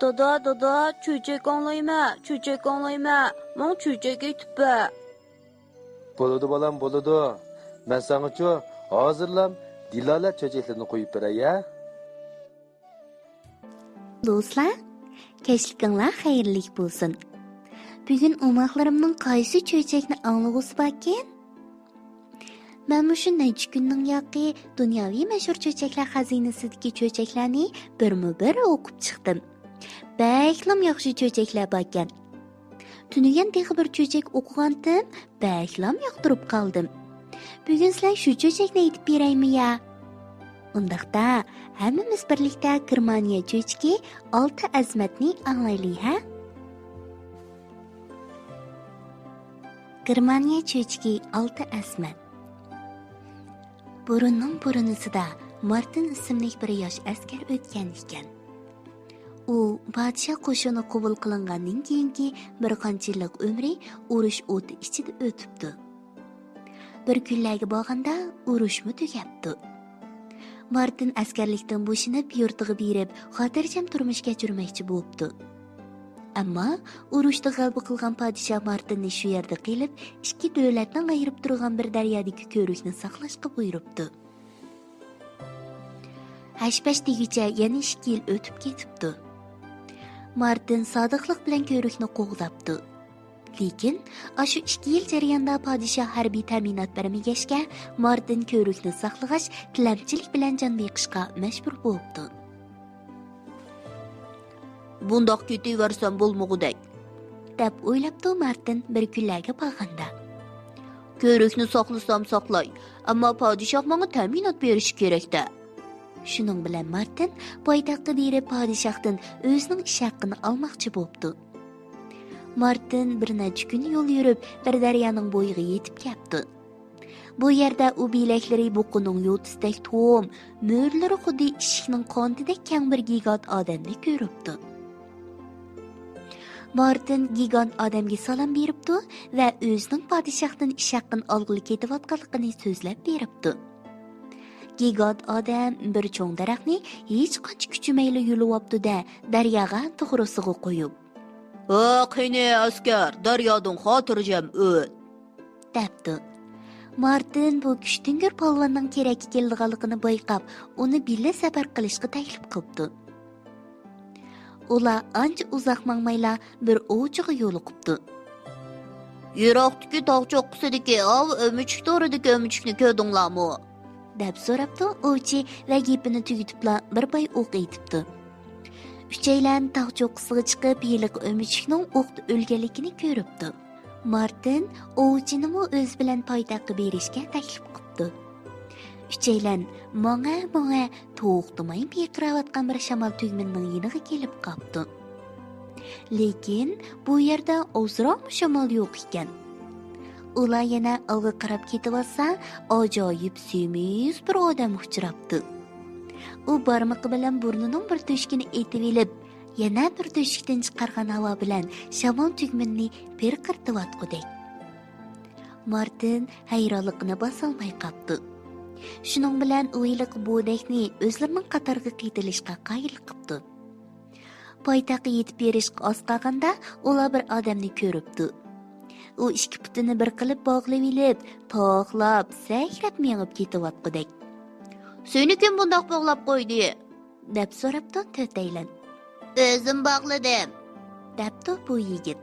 Dada, çöçek anlayma. Mon çöçek etip. Boludu balam boludu. Ben sana hazırlam Dilala çöçeklerini koyup beray ya. Do'stlar, kechlikinglar xayrli bo'lsin. Bugun omoqlarimning qaysi cho'chakni anglag'usi bakin? Men shu necha kunning yoqi dunyoviy mashhur cho'chaklar xazinasidagi cho'chaklarni birma-bir o'qib chiqdim. Baklam yaxshi cho'chaklar bakan. Tunigan texi bir cho'chak o'qigandim, baklam yoqtirib qoldim. Bugun sizlar shu cho'chakni aytib beraymi ya? Undaqda hammamiz birlikda Germaniya cho'chki 6 azmatni anglaylik, ha? Germaniya cho'chki 6 azmat. Burunning burunisida Martin ismli bir yosh askar o'tgan ekan. U podshoh qo'shini qabul qilingandan keyingi bir qancha yillik umri urush o'ti ichida o'tibdi. Bir kunlarga borganda urushmi tugabdi. Martin askarlikdan bo'shinib yurtiga berib, xotirjam turmush kechirmoqchi bo'libdi. Ammo urushda g'alaba qilgan podshoh Martinni shu yerda qilib, ikki davlatdan ayirib turgan bir daryodagi ko'rikni saqlashga buyuribdi. Hashpash degicha yana 2 yil o'tib ketibdi. Martin sodiqlik bilan ko'rikni qo'g'dabdi. Lekin, shu 2 yil jarayonida podshoh harbiy ta'minot bermagachga, Martin ko'rikni saqlag'ach, tilamchilik bilan jon beqishga majbur bo'libdi. Bundoq ketaversam bo'lmog'udak, deb o'ylabdi Martin bir kunlarga borganda. Ko'rikni saqlasam saqlay, ammo podshoh menga ta'minot berishi kerak-da. Shuning bilan Martin poytaxtga berib podshohdan o'zining ish haqqini olmoqchi bo'libdi. Martin bir necha kun yo'l yurib, bir daryoning bo'yiga yetib keldi. Bu yerda u belaklari buqining yo'tisidek to'm, mo'rlari xuddi eshikning qondidek keng bir gigant odamni ko'ribdi. Martin gigant odamga salom beribdi va o'zining podshohdan ish haqqini olg'ili ketayotganligini so'zlab beribdi. Gigant odam bir cho'ng daraxtni hech qancha kuchimayli yulibdi-da, daryoga to'g'risiga qo'yib, qani askar, daryodan xotirjam o't, debdi. Martin bu kuchtingir polvonning kerak kelganligini bayqab, uni birga safar qilishga taklif qilibdi. Ular ancha uzoq mangmayla bir ovchiga yo'liqibdi. Yiroqdagi tog' cho'qqisidagi o'michik to'ridagi o'michikni ko'rdinglarmi? deb so'rabdi ovchi va gapini tugatibla bir bay o'q etibdi. Uchaylan tog' cho'qqisiga chiqib, yiliq o'michikning o'qda o'lganligini ko'ribdi. Martin ovchini o'z bilan poytaxtga berishga taklif qilibdi. Uchaylan monga to'xtamay beqirayotgan bir shamol tugminning yiniga kelib qolibdi. Lekin bu yerda ozroq shamol yo'q ekan. Ular yana olg'a qarab ketib-olsa, ajoyib semiz bir odam uchrabdi. U barmoqi bilan burnining bir teshigini etib elib, yana bir teshikdan chiqargan havo bilan shamol tugminni perqirtib-atqudek. Martin hayronligini bosolmay qoldi. Shuning bilan u yiliq bo'dakni o'zlarining qatoriga qaytilishga qoyil qilibdi. Poytaxtga yetib berishga oz qolganda ular bir odamni ko'ribdi. U ikki putini bir qilib bog'lab elib, to'xlab, sakrab mengib ketayotgandek. Seni kim bundoq bog'lab qo'ydi? deb so'rabdi To'taylan. O'zim bog'ladim, debdi bu yigit.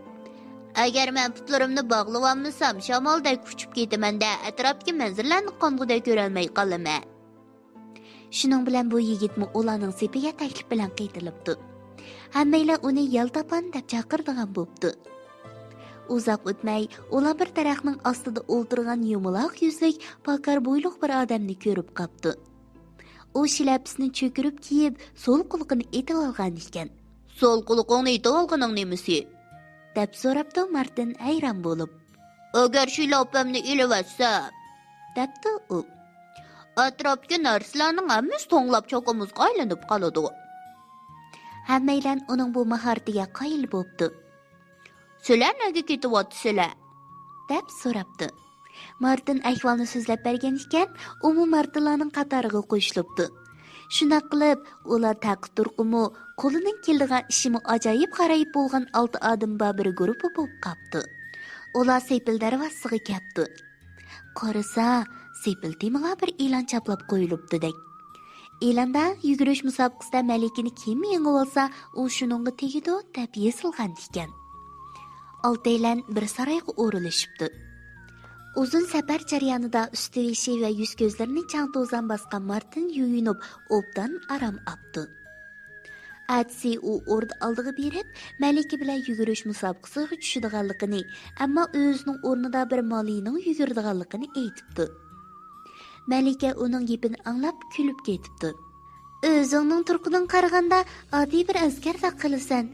Agar men putlarimni bog'lab olmasam, shamoldek uchib ketaman-da, atrofga manzillarni qong'uday ko'ra olmay qolaman. Shuning bilan bu yigitmi ularning sepiga taklif bilan qaytilibdi. Hammaylar uni yaltapan deb chaqirdigan bo'pti. Uzoq o'tmay, ular bir daraxtning ostida o'ltirgan yumaloq yuzlik, pakar bo'yliq bir odamni ko'rib qopdi. U shilapsini cho'kirib kiyib, so'l quloqini etib olgan ekan. So'l quloqni etib olganing nimasi? deb so'rabdi Martin hayron bo'lib. Agar shilapamni ilaversam, debdi u. Atrofga narsalarning hammasi to'nglab cho'qimizga aylanib qoladi. Hammaylar uning bu mahoratiga qoyil bo'libdi. Sizlar nega ketyapsizlar? deb so'rabdi. Martin ahvolni so'zlab bergan ekan, u martinlarning qatoriga qo'shilibdi. Shunaq qilib, ular taqib turqimi, qo'lining keldigan ishimi ajoyib g'arayib bo'lgan 6 odam bir guruh bo'lib qapti. Ular Sepil darvozasiga keldi. Qarasa, Sepil temiga bir e'lon chaplab qo'yilibdi-dek. E'londa yugurish musobaqasida Malikani kim yengib olsa, u shuningga tegidi deb yozilgan ekan. Oltaylan bir saroyga o'rilishibdi. Uzun safar jarayonida usti-beshi va yuz ko'zlarini chang to'zan bosgan Martin yuyinib, obdan aram opdi. Atsi u o'rda oldiga berib, Malika bilan yugurish musobaqasiga tushadiganligini, ammo o'zining o'rnida bir molining yuguradiganligini aytibdi. Malika uning gapini anglab kulib ketibdi. O'zingning turqidan qaraganda oddiy bir askarda qilasan.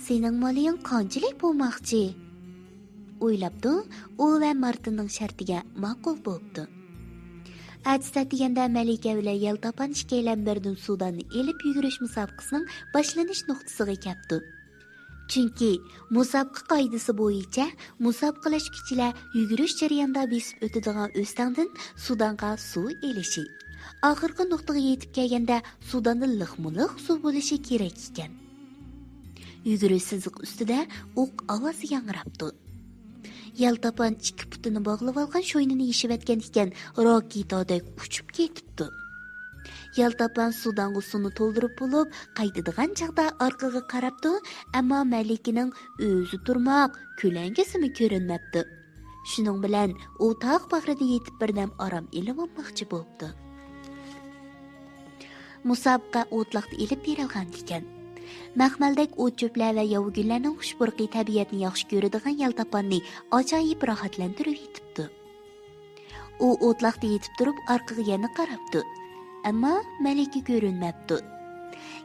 Sening moliying qanchalik bo'lmoqchi? O'ylabdi, u va Martinning shartiga ma'qul bo'ldi. Atsa deganda Malika bilan Yaltapan ikkalan birdan Sudanni elib yugurish musobaqasining boshlanish nuqtasiga keldi. Chunki musobaqa qoidasi bo'yicha musobaqalashuvchilar yugurish jarayonida besib o'tadigan o'stangdan Sudanga suv elishi, oxirgi nuqtaga yetib kelganda Sudanda liq-muliq suv bo'lishi kerak ekan. Yugurish siziq ustida o'q ovozi yangrabdi. Yaltapan ikki putini bog'lab olgan sho'ynini yeshib etgan ekan, raketadek uchib ketibdi. Yaltapan suvdan suvni to'ldirib bo'lib, qaytadigan chaqda orqaga qarabdi, ammo Malikaning o'zi turmoq, ko'langisimi ko'rinmabdi. Shuning bilan u tog' bag'rida yetib birdam orom ilib olmoqchi bo'ldi. Musobaqa o'tliqda ilib berilgan ekan. Mahmaldek o't cho'plar va yovgullarning xushburqiy tabiatni yaxshi ko'radigan Yaltapanni ajoyib rohatlantirib yetibdi. U o'tliqda yetib turib orqaga yana qarabdi. Ammo Malika ko'rinmabdi.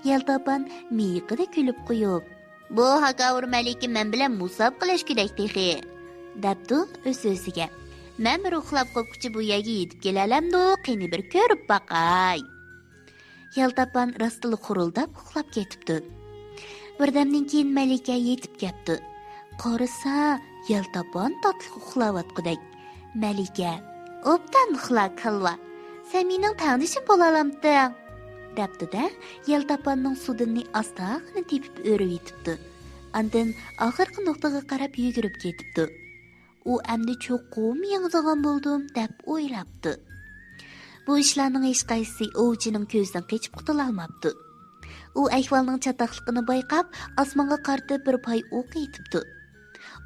Yaltapan miyiqida kulib qo'yib, Bu hakavur Malika men bilan musobaqalash kerak texi, debdi o'z-o'ziga. Men bir uxlab qo'yguchi bu yerga yetib kelalamdu, qani bir ko'rib baqay. Yaltapan rostili xurildab uxlab ketibdi. Birdamdan keyin Malika yetib keldi. Qarasa, Yaltapan tatli uxlayotgandek. Malika, "Obdan uxla qilva. Sen mening tanishim bo'lalamsan," debdi-da, Yaltapanning sudini astag'ini tepib o'rib yetibdi. Andan oxirgi nuqtaga qarab yugurib ketibdi. U endi cho'qim yengdigan bo'ldim deb o'ylabdi. Bu ishlarning hech qaysisi ovchining ko'zidan qechib qutula olmabdi. U ahvolning chataqligini bayqab, osmonga qaratib bir pay o'q etibdi.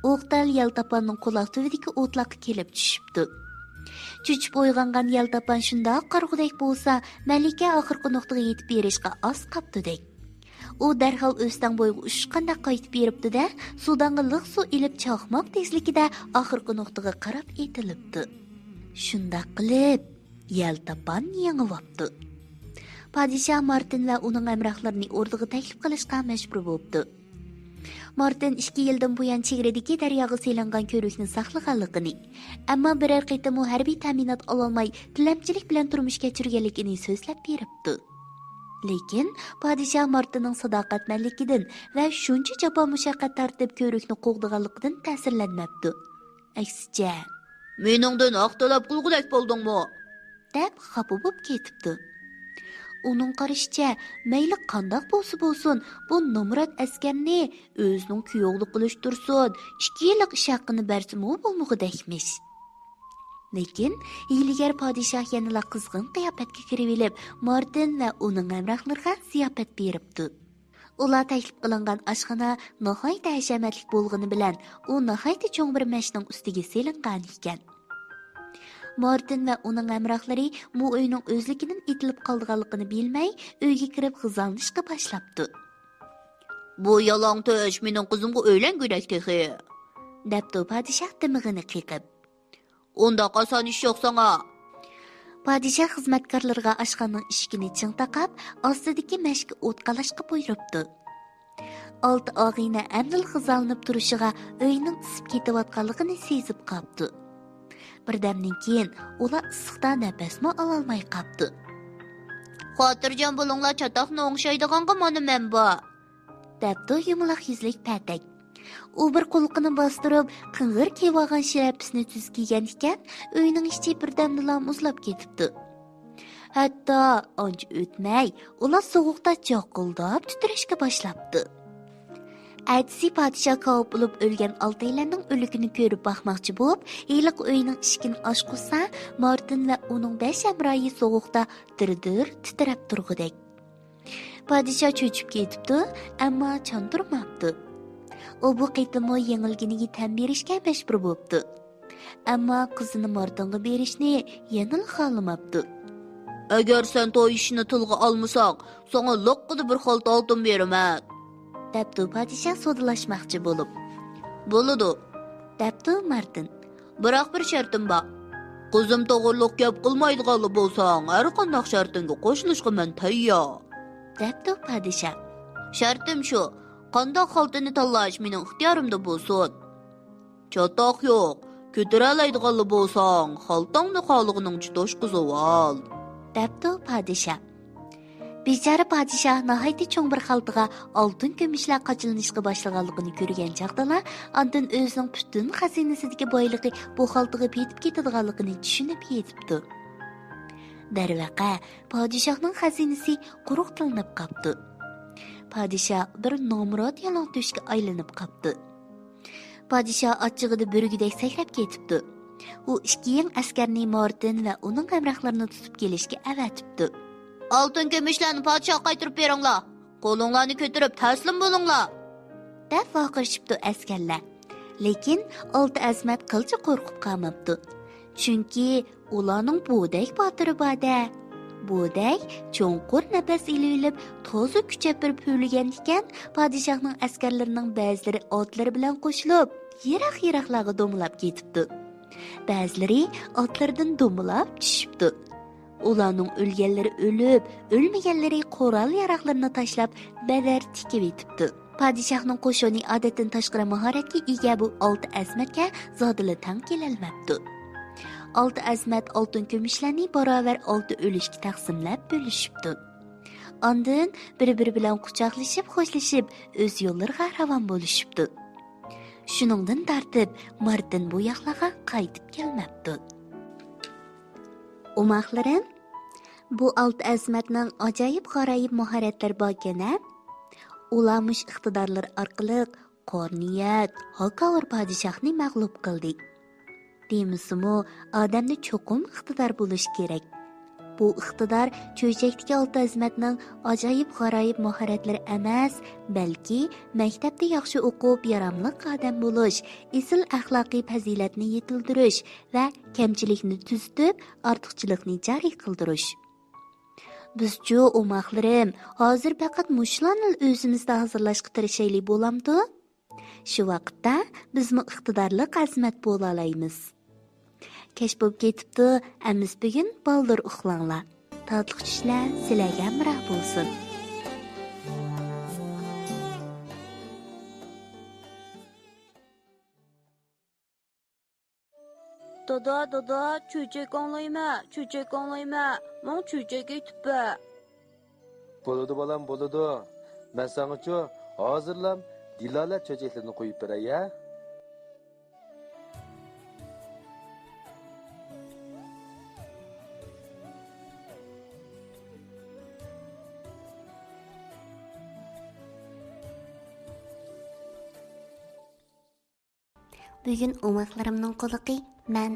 O'qdal Yaltapanning quloq tubidagi o'tloqqa kelib tushibdi. Cho'chib uyg'ongan Yaltapan shundoq qarg'udek bo'lsa, Malika oxirgi nuqtaga yetib berishga oz qaptidek. U darhol o'stan bo'yiga ushqanda qaytib beribdi-da, suvdanga liq suv ilib chaqmoq tezligida oxirgi nuqtaga qarab etilibdi. Shundoq qilib Yaltapan yengibdi. Podshoh Martin va uning hamrohlarini o'rniga taklif qilishga majbur bo'ldi. Martin 2 yildan buyon chegradagi daryoga selingan ko'rikni saqlaganligini, ammo biror qitim harbiy ta'minot ololmay tilamchilik bilan turmush kechirganligini so'zlab beribdi. Lekin podshoh Martinning sadoqatmanligidan va shuncha jafo mushaqqat tortib ko'rikni qo'g'diganligidan ta'sirlanmabdi. Aksicha, "Meningdan aqtalab qilgudek bo'ldingmi?" deb xafa bo'lib ketibdi. Uning qarashicha, mayli qandoq bo'lsa bo'lsin, bu nomrod askarni o'zining kuyovlik qilish tursin, 2 yillik ish haqini bersimi bo'lmog'idakmish. Lekin hiylagar podshoh yanada qizg'in qiyofatga kirib olib, Martin va uning hamrohlariga ziyofat beribdi. Ular taklif qilingan oshxona nihoyat hashamatli bo'lgani bilan, u nihoyat cho'ng bir mashning ustiga selingan ekan. Martin va uning hamrohlari bu uyning o'zligidan etilib qolganligini bilmay, uyga kirib g'izalnishga boshlabdi. "Bu yolong to'sh mening qizimga o'ylangudak texi," debdi podshoh timig'ini qiqib. "Unda oson ish yo'q sanga." Podshoh xizmatkorlarga oshxonaning eshigini ching taqab, ostidagi mashga o't qalashga buyuribdi. Olti og'ina amdil g'izalnib turishiga uyning isib ketayotganligini sezib qopdi. Birdamdan keyin ular issiqdan nafasmi ololmay qopdi. "Xotirjam bo'linglar, chatoqni o'ngshaydiganga mana men bu," debdi yumaloq yuzlik patak. U bir qo'lqini bostirib, qing'ir kiyib shlyapasini tuz kiygan ekan, uyning ichi birdamdala muzlab ketibdi. Hatto ancha o'tmay, ular sovuqda joqildab titrashga boshlabdi. Әтісі падişah қауып болып өлген алтайларның өлігіні көріп бақмақчы болып, елік өйінің ішкін ашқыса, Мартин вә оның 5 әмрайы соғықта дір-дір тітрәп тұрғыдек. Падişah çöçüp кетіпті, әмма чан тұрмапты. О бұл қайтымы еңілгенеге тән берішке мәшбір болыпты. Әмма қызыны Мартинға берішіне еніл қалымапты. Әгер сен той ішіні тылға алмысақ, соңа лоққыды бір қалты алтын берімәк. Dəbdi padişah sodalashmoqchi bo'lib. Bo'ladi, Dəbdi Martin. Biroq bir shartim bor. Qizim to'g'riliq gap qilmaydiganli bo'lsang, har qanday shartingga qo'shilishga men tayyor. Dəbdi padişah. Shartim shu, qanday xaltini tanlash mening ixtiyorimda bo'lsin. Chatoq yo'q. Ko'taralaydiganli bo'lsang, xaltangni xolig'ining to'shqizib ol. Dəbdi padişah. Bechara padişah nihoyatda cho'ng bir xaltaga oltin kumushlar qochilinishga boshlaganligini ko'rgan chaqdala, ondan o'zining butun xazinasidagi boyligi bu xaltaga petib ketadiganligini tushunib yetibdi. Darvaqa, padişahning xazinasi quruq tilinib qopti. Padişah bir nomrod yalangto'shga aylanib qopti. Padişah achchig'ida burgudek sakrab ketibdi. U ikki yeng askarni Martin va uning hamrohlarini tutib kelishga avatibdi. Altın kümüşlerini padişah qaytırıp beringlar. Qo'linglarni ko'tarib taslim bo'linglar. Deb vaqirishibdi askarlar. Lekin olti azmat qilcha qo'rqib qolmabdi. Chunki ularning bo'dak botiri bor-da. Bo'dak cho'nqur nafas ilib, to'zi kuchab bir pulgan ekan, padişahning askarlarining ba'zilari otlari bilan qo'shilib, yiroq-yiroqlarga domlab ketibdi. Ba'zilari otlaridan domlab tushibdi. Ularning o'lganlari o'lib, o'lmaganlari qo'ral yaroqlarini tashlab, badar tikib etibdi. Padişahning qo'shini odatdan tashqari mahoratga ega bu 6 azmatga zodila tang kelolmabdi. 6 azmat oltin kumushlarni barobar 6 o'lishga taqsimlab bo'lishibdi. Ondan bir-biri bilan quchoqlashib, xo'shlashib, o'z yo'llariga ravon bo'lishibdi. Shuningdan tartib Martin bu yoqlarga qaytib kelmabdi. Umaqlarim, bu 6 azmatning ajoyib g'aroyib mahoratlari borgana, ularmish iqtidorlar orqali qorniyat, hoqavur padişahni mag'lub qildi. Demisimi, odamda cho'qim iqtidor bo'lish kerak. Bu iqtidor cho'chakdagi 6 azmatning ajoyib g'aroyib mahoratlari emas, balki maktabda yaxshi o'qib, yaramli odam bo'lish, esil axloqiy fazilatni yetildirish va kamchilikni tuzitib, ortiqchilikni joriy qildirish. Bizchu umaqlarim, hozir faqat mushlarni o'zimizda hozirlashga tirishaylik bo'lamdi. Shu vaqtda bizmi iqtidorli azmat bo'la olamiz. Kech bo'lib ketibdi, amiz bugun baldir uxlanglar. Tatliq tushlar sizlarga hamroh bo'lsin. Dada, cho'chak anglayma. Men cho'chak etibba. Bo'ladi bolam, bo'ladi. Men sanga-chu hozirlam Dilola cho'chaklarini qo'yib beray, ya. Bugun umaqlarimning quliqi men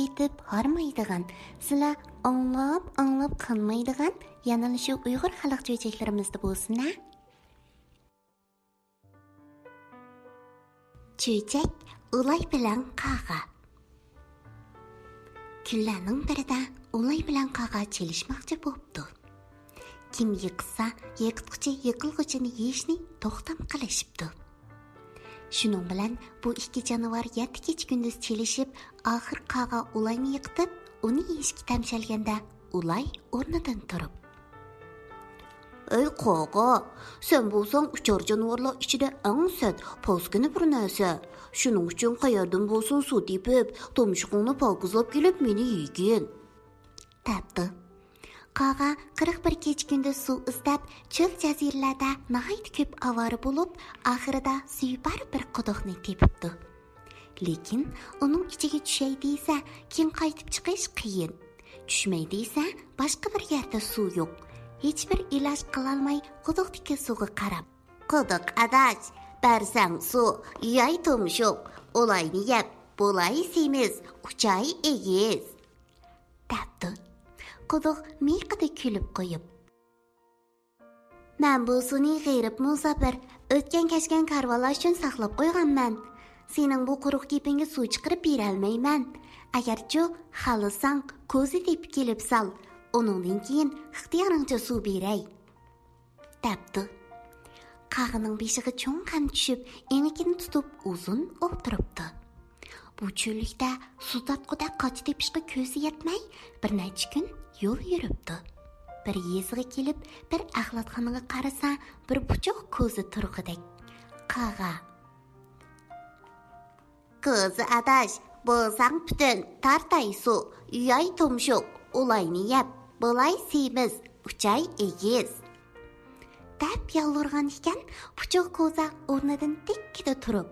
aytib harmaydigan, sizlar anglab qanmaydigan yana shu Uyg'ur xalq cho'chaklarimizda bo'lsin-a. Cho'chak ulay bilan qaga. Kunlarning birida ulay bilan qaga chelishmoqchi bo'libdi. Kim yiqsa, yiqitquchi yiqilg'uchini yeyishni to'xtam qilishibdi. Shuning bilan bu ikki jonivor yatti kech kunduz chelishib, oxir qaga ulayni yiqitib, uni yeyishga tamshalganda ulay o'rnidan turib: Ey qaga, sen bo'lsang uchar jonivorlar ichida eng sat, poskini bir narsa. Shuning uchun qayerdan bo'lsin suv tepib, tomchiqni pokizlab kelib meni yeygin. Tapdi. Qaga 41 kech kunduz suv istab, cho'l jaziralarda nihoyat ko'p avora bo'lib, oxirida suybar bir quduqni tepibdi. Lekin uning ichiga tushay desa, keyin qaytib chiqish qiyin. Tushmaydiysa, boshqa bir yerda suv yo'q. Hech bir iloj qilolmay quduqdagi suvga qarab, "Quduq adash, bersang suv, yay tumshuq, olayni yeb, bo'lay semiz, uchay egiz." Debdi. Quduq miqida kulib qo'yib, "Men bu suvni g'ayrib musafir, o'tgan kechgan karvonlar uchun saqlab qo'yganman. Sening bu quruq gapingga suv chiqarib berolmayman. Agarchi xohlasang, ko'zi deb kelib sol, uningdan keyin ixtiyoringcha suv beray." Debdi. Qag'ining beshiga cho'ng ham tushib, enikini tutib uzun o'tiribdi. Bu cho'llikda suv tatquda qoch tepishga ko'zi yetmay, bir necha kun yo'l yuribdi. Bir yeziga kelib, bir axlatxonaga qarasa, bir buchoq ko'zi turg'idek. Qaga: "Ko'zi adash, bo'lsang butun, tartay suv, yay tumshuq, olayni yeb, bo'lay semiz, uchay egiz." deb yolg'irgan ekan, buchoq ko'za o'rnidan tikkida turib,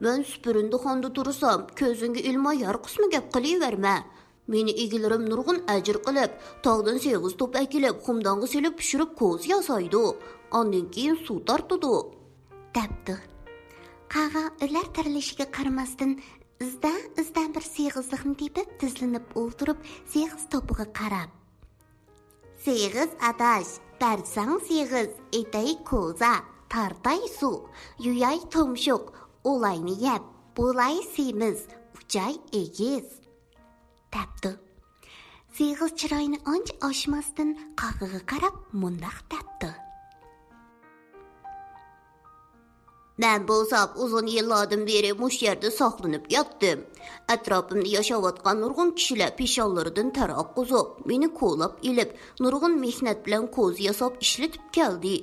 "Men supurindi xonda tursam, ko'zingga ilmoy yarqismi gap qilaverma. Meni egilarim nurg'un ajr qilib, tog'dan seg'iz to'p akilib, xumdonga selib pishirib ko'z yasaydi. Ondan keyin suv tortadi" debdi. Qaga ular tirilishiga qaramasdan izdan bir seg'izlikni tepib tizlanib o'ltirib, seg'iz to'piga qarab, "Seg'iz adash, bersang seg'iz, etay ko'za, tartay suv, yuyay tumshuq, olayni yeb, bo'lay semiz, uchay egiz" debdi. Seg'iz chiroyini ancha oshmasdan Qagaga qarab mundaq debdi: "Men bo'lsam uzun yillardan beri mush yerda saqlanib yotdim. Atrofimda yashayotgan nurg'un kishilar peshonlaridan ter oqqizib, meni qo'llab ilib, nurg'un mehnat bilan ko'z yasab ishlatib keldi.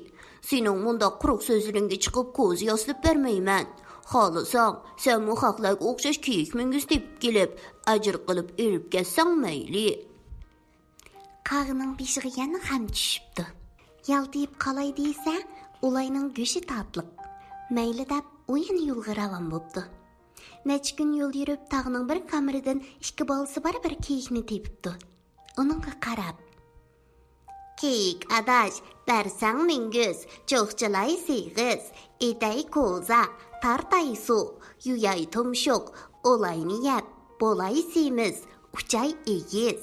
Sening bunda quruq so'zlaringga chiqib ko'z yoslab bermayman. Xohlasang, sen bu xalqlarga o'xshash kiyik mingiz deb kelib, ajr qilib ilib ketsang mayli." Qag'ining beshiga yana ham tushibdi. Yaltayib qolay deysa, ulayning go'shi tatliq. Mayli deb o'yin yo'lga ravon bo'ldi. Necha kun yo'l yurib, tog'ning bir kameridan ikki bolasi bor bir kiyikni tepibdi. Uningga qarab: "Kiyik adash, bersang mingiz, cho'qchilay seg'iz, etay ko'za, tartay suv, yuyay tumshuq, olayni yeb, bo'lay semiz, uchay egiz"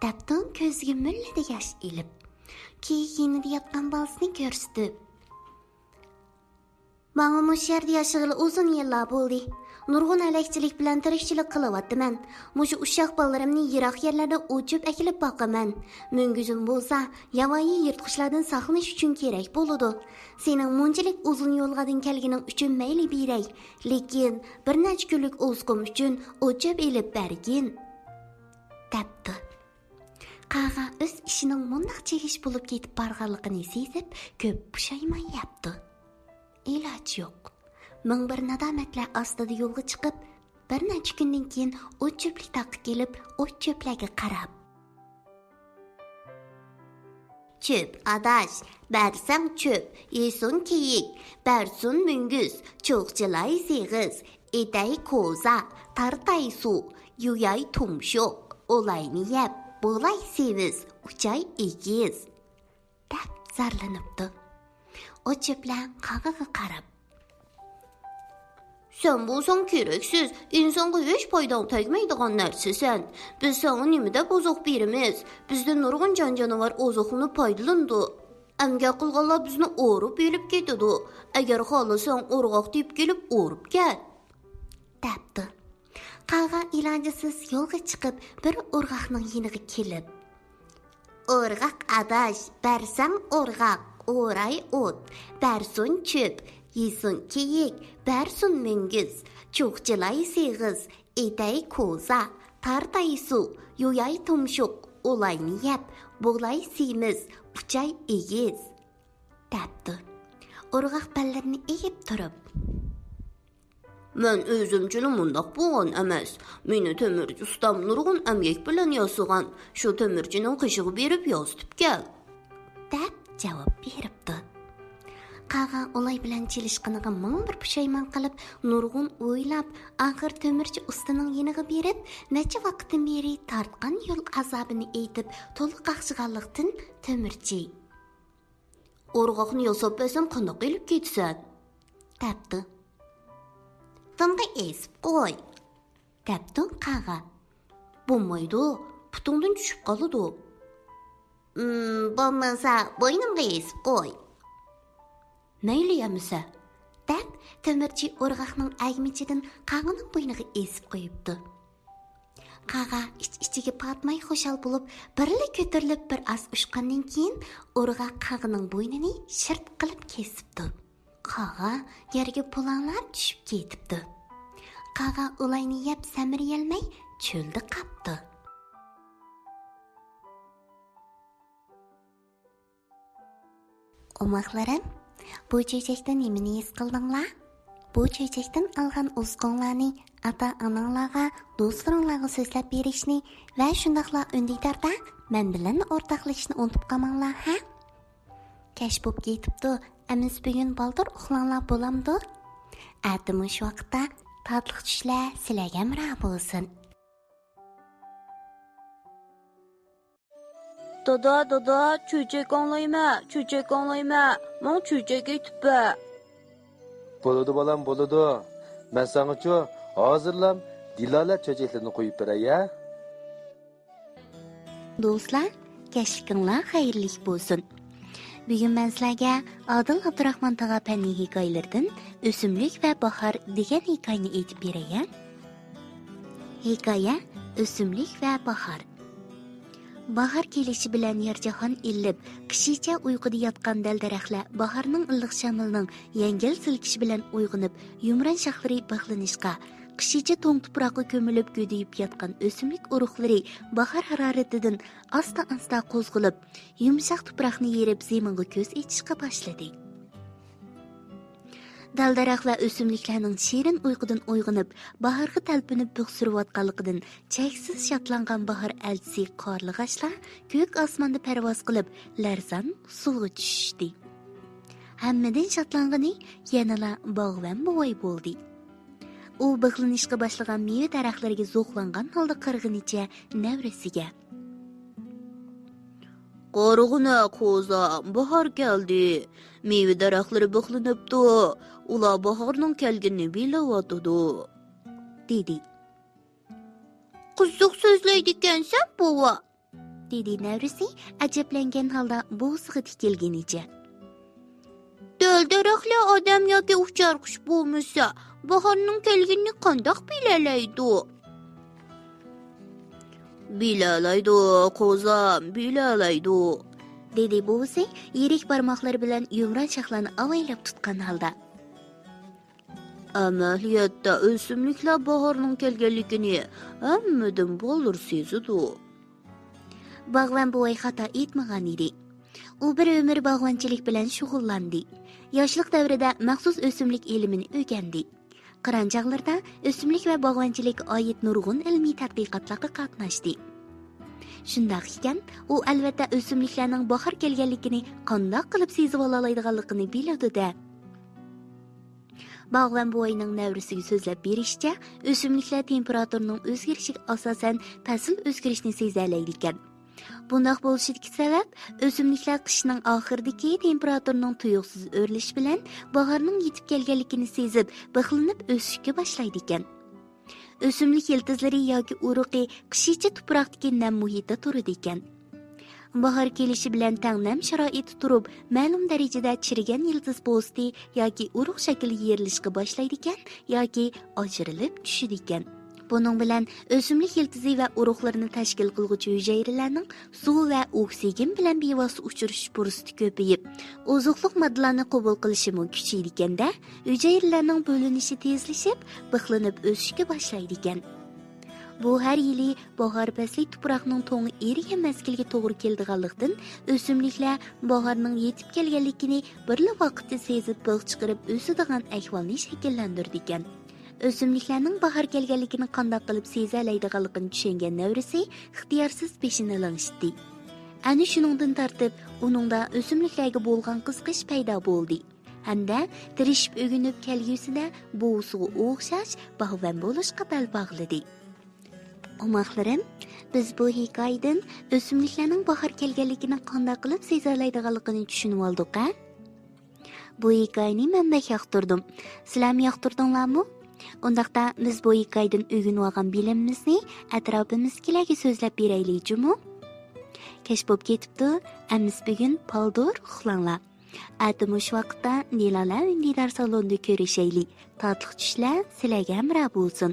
debdi ko'ziga mullada yosh ilib. Kiyik yonida yotgan bolasini ko'rsatib: "Manga mush yerda yashag'ili uzun yillar bo'ldi. Nurg'un alakchilik bilan tirikchilik qilyapman. Mushu ushoq bolalarimni yiroq yerlarda o'chib akilib boqaman. Mungizim bo'lsa, yovvoyi yirtqichlardan saqlanish uchun kerak bo'ladi. Sening munchalik uzun yo'lgadan kelganing uchun mayli beray, lekin bir necha kunlik o'zqim uchun o'chib elib bergin" debdi. Qaga o'z ishining mundaq chekish bo'lib ketib borganligini sezib, ko'p pushaymon yapti. Iloj yo'q. Ming bir nadomatlar ostida yo'lga chiqib, bir necha kundan keyin o't cho'plik taqqa kelib, o't cho'plagiga qarab: "Cho'p adash, bersang cho'p, yesin kiyik, bersin mungiz, cho'qchilay seg'iz, etay ko'za, tartay suv, yuyay tumshuq, olayni yeb, bo'lay semiz, uchay egiz" deb zarlanibdi. O cho'plar Qagaga qarab: "Sen bo'lsang keraksiz, insonga hech foydang tegmaydigan narsasan. Biz sana nima deb oziq beramiz? Bizda nurg'un jon-jonivar oziqni foydalandi. Amga qilganlar bizni o'rib elib ketadi. Agar xohlasang o'rg'oq deb kelib o'rib ket" debdi. Qaga ilojisiz yo'lga chiqib, bir o'rg'oqning yoniga kelib: "O'rg'oq adash, bersang o'rg'oq, o'ray o't, bersin cho'p, yesin kiyik, bersin mingiz, cho'qchilay seg'iz, etay ko'za, tartay suv, yuyay tumshuq, olayni yeb, bo'lay semiz, uchay egiz" debdi. O'rg'oq ballarini egib turib: "Men o'zimchini mundaq bo'lgan emas. Meni temirchi ustam nurg'un amgak bilan yosig'an. Shu temirchining qishig'i berib yozitib kel" deb javob beribdi. Qağa olay bilan çelişqiniga ming bir pushaymon qilib, nurg'un o'ylab, oxir temirchi ustaning yeniga berib, necha vaqtdan beri tortgan yo'l azobini aytib, to'liq qaqshig'anlikdan temirchi: "O'rg'oqni yosab bersam qandoq qilib ketsan?" debdi. "Tamga esib qo'y", debdi qağa. "Bo'lmaydi, putungdan tushib qoladi." "Bo'lmasa, bo'ynimga esib qo'y." "Mayli yamisa", deb temirchi o'rg'oqning agmichidan qag'ining bo'yniga esib qo'yibdi. Qağa ich-ichiga patmay xo'shal bo'lib, birli ko'tarilib bir oz ushqandan keyin o'rg'oq qag'ining bo'ynini shirt qilib kesibdi. Qağa yerga pulanglab tushib ketibdi. Qağa ulayni yeb samiriyolmay cho'lda qapti. Omoqlarim, bu cho'chakdan nimani his qildinglar? Bu cho'chakdan olgan uzqonlarni ota-onanglarga, do'stlaringlarga so'zlab berishni va shundoqla unditarda men bilan o'rtoqlashishni unutib qolmanglar, ha? Kech bo'lib ketibdi, amiz bugun baldir uxlanglar bo'lamdi? Atimi shu vaqtda tatliq tushlar sizlarga ma'no bo'lsin. Dada, cho'chak anglayma. Men cho'chak aytibman. Bo'ladi bolam, bo'ladi. Men sanga-chu hozirlam dilolat cho'chaklarini qo'yib beray, ya. Do'stlar, kechlikinglar xayrli bo'lsin. Bugun men sizlarga Adil Abdurahmon tog'a fanniy hikoyalardan O'simlik va bahor degan hikoyani aytib beraman. Hikoya O'simlik va bahor. Bahar kelishi bilan yer jahon illib, kishicha uyquda yotgan dal-daraxtlar bahorning illiq shamolining yengil silkishi bilan uyg'onib, yumron shaxlari bixlanishga, kishicha to'ng tuproqqa ko'milib go'dayib yotgan o'simlik urug'lari bahor haroratidan asta-asta qo'zg'alib, yumshoq tuproqni yerib zaminga ko'z ochishga boshladi. Dal-daraxtlar o'simliklarning shirin uyqudan uyg'onib, bahorga talpinib buxsurayotganligidan cheksiz shodlangan bahor elchisi qorli g'ashlar ko'k osmonda parvoz qilib, larzon suvga tushdi. Hammadan shodlangani yanala bog'van bo'y bo'ldi. U bixlanishga boshlagan meva daraxtlariga zo'qlangan holda qirg'inicha navrasiga: Qorug'una qo'zam, bahor keldi. Meva daraxtlari bixlanibdi. Ular bahorning kelganini bilayotdi, dedi. "Qiziq so'zlaydi ekansan, bova", dedi navrasi ajablangan holda bo'g'ziga tikilganicha. "Dal-daraxtlar odam yoki uchar qush bo'lmasa, bahorning kelganini qandoq bilalaydi?" "Bilalaydi, qo'zam, bilalaydi", dedi bo'g'zi yirik barmoqlari bilan yumron shaxlarni avaylab tutgan holda. "Amaliyotda o'simliklar bahorning kelganligini hammadan bo'ldir sezadi." Bog'van bo'y xato etmagan edi. U bir umr bog'vanchilik bilan shug'ullandi. Yoshlik davrida maxsus o'simlik ilmini o'rgandi. Qirinchoqlarda o'simlik va bog'vanchilikka oid nurg'un ilmiy tadqiqotlarga qatnashdi. Shundoq ekan, u albatta o'simliklarning bahor kelganligini qandoq qilib sezib ololadiganligini biladi-da. Bog'van bo'yining navrasiga so'zlab berishicha, o'simliklar temperaturining o'zgarishiga asosan fasl o'zgarishni sezalaydi ekan. Bundoq bo'lishidagi sabab o'simliklar qishning oxiridagi temperaturaning tuyuqsiz o'rlishi bilan bahorning yetib kelganligini sezib, bixlanib o'sishga boshlaydi ekan. O'simlik yiltizlari yoki urug'i qishicha tuproqdagi nam muhitda turadi ekan. Bahor kelishi bilan tang nam sharoiti turib, ma'lum darajada chirigan yiltiz po'sti yoki urug' shakli yerilishga boshlaydi ekan yoki ochirilib tushadi ekan. Buning bilan o'simlik yiltizi va urug'larini tashkil qiluvchi hujayralarning suv va oksigen bilan bevosita uchrashish fursati ko'payib, ozuqliq moddalarni qabul qilishi kuchaydi ekanda, hujayralarning bo'linishi tezlashib, bixlanib o'sishga boshlaydi ekan. Bu har yili bahor fasli tuproqning to'ngi erigan mezgilga to'g'ri keladiganlikdan o'simliklar bahorning yetib kelganligini birla vaqtda sezib bug' chiqarib o'sadigan ahvolni shakllantirdi ekan. O'simliklarning bahor kelganligini qanday qilib sezalaydiganligini tushungan navrasi ixtiyorsiz peshini langishdi. Ana shuningdan tartib uningda o'simliklarga bo'lgan qiziqish paydo bo'ldi. hamda tirishib o'ginib kelgusida buvisiga o'xshash bog'van bo'lishga bel bog'ladi. Omoqlarim, biz bu hikoyadan o'simliklarning bahor kelganligini qanday qilib sezalaydiganligini tushunib oldik. Bu hikoyani men bek yoqtirdim. Sizlar yoqtirdinglarmi? Undaqda biz bu hikoyadan o'rganib olgan bilimimizni atrofimizdagilarga so'zlab beraylikmi? Kech bo'lib ketibdi. Amiz bugun paldur uxlanglar. Atimish vaqtda Dilala va Nidar salonda ko'rishaylik. Tatliq tushlar sizlarga hamroh bo'lsin.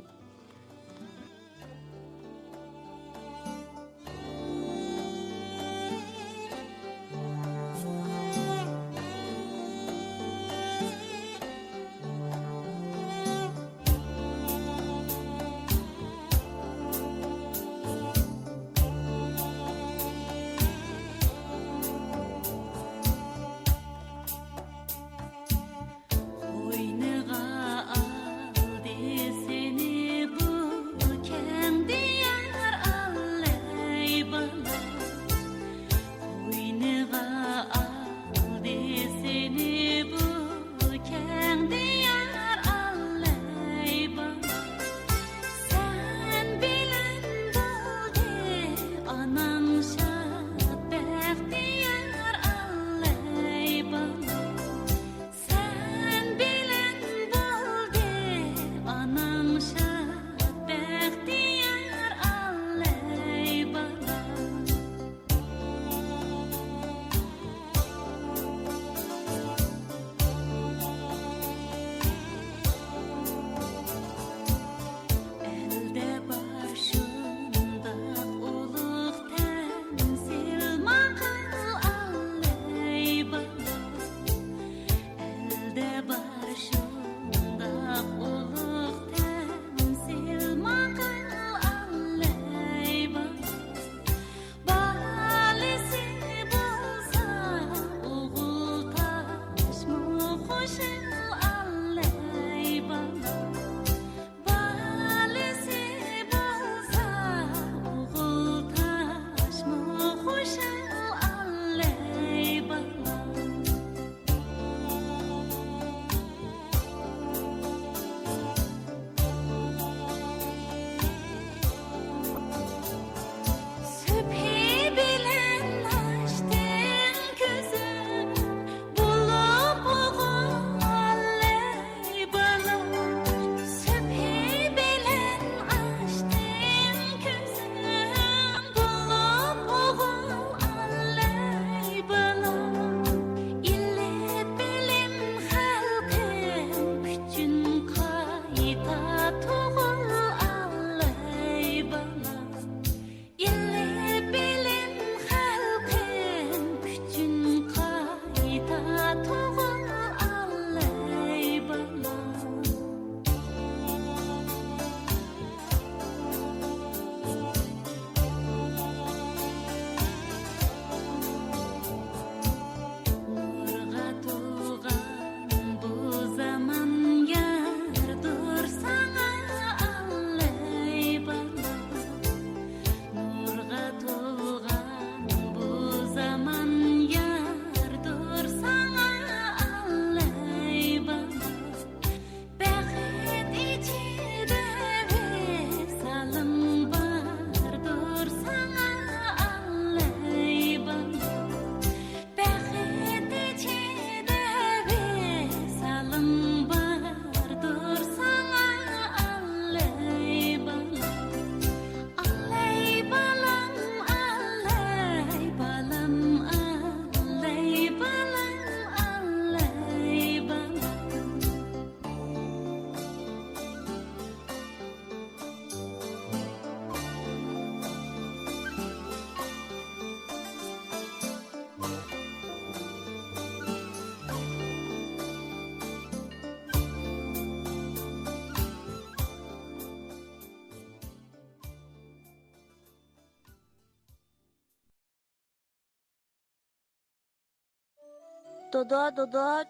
Dada,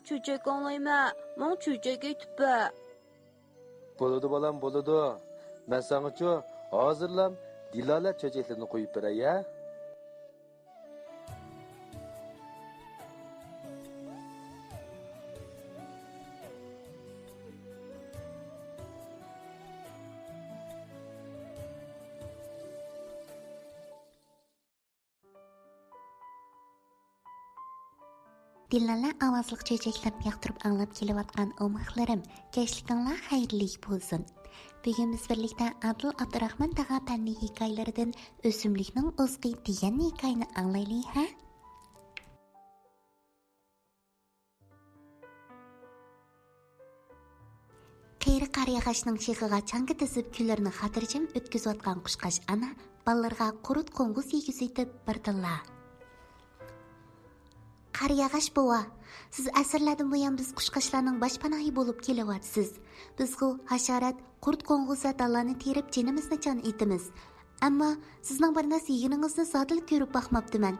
çöçek anlayma, Mon çöçek etip Boludu balam boludu. Ben sana şu hazırlam Dilala çöçeklerini koyup beray ya. 「Dilala ovozli cho'chaklarni yoqtirib anglab kelayotgan o'maqlarim, kechlikinglar xayrli bo'lsin. Bugun biz birlikda Abdul Abdurahmon tag'a fanniy hikoyalaridan o'simlikning o'zqi degan hikoyani anglaylik, ha? Qeyri qariyag'ashning shig'iga changi tizib kunlarini xotirjam o'tkazayotgan qushqash ana ballarga qurut qo'ng'iz yegizitib birdilla. Qariyag'ash bova, siz asrlardan buyon biz qushqashlarning boshpanohi bo'lib kelyapsiz. Biz bu hasharat, qurt qo'ng'iz dallarni terib jinimizni jon etimiz. Ammo sizning bir narsa yeginingizni zodil ko'rib boqmabdiman.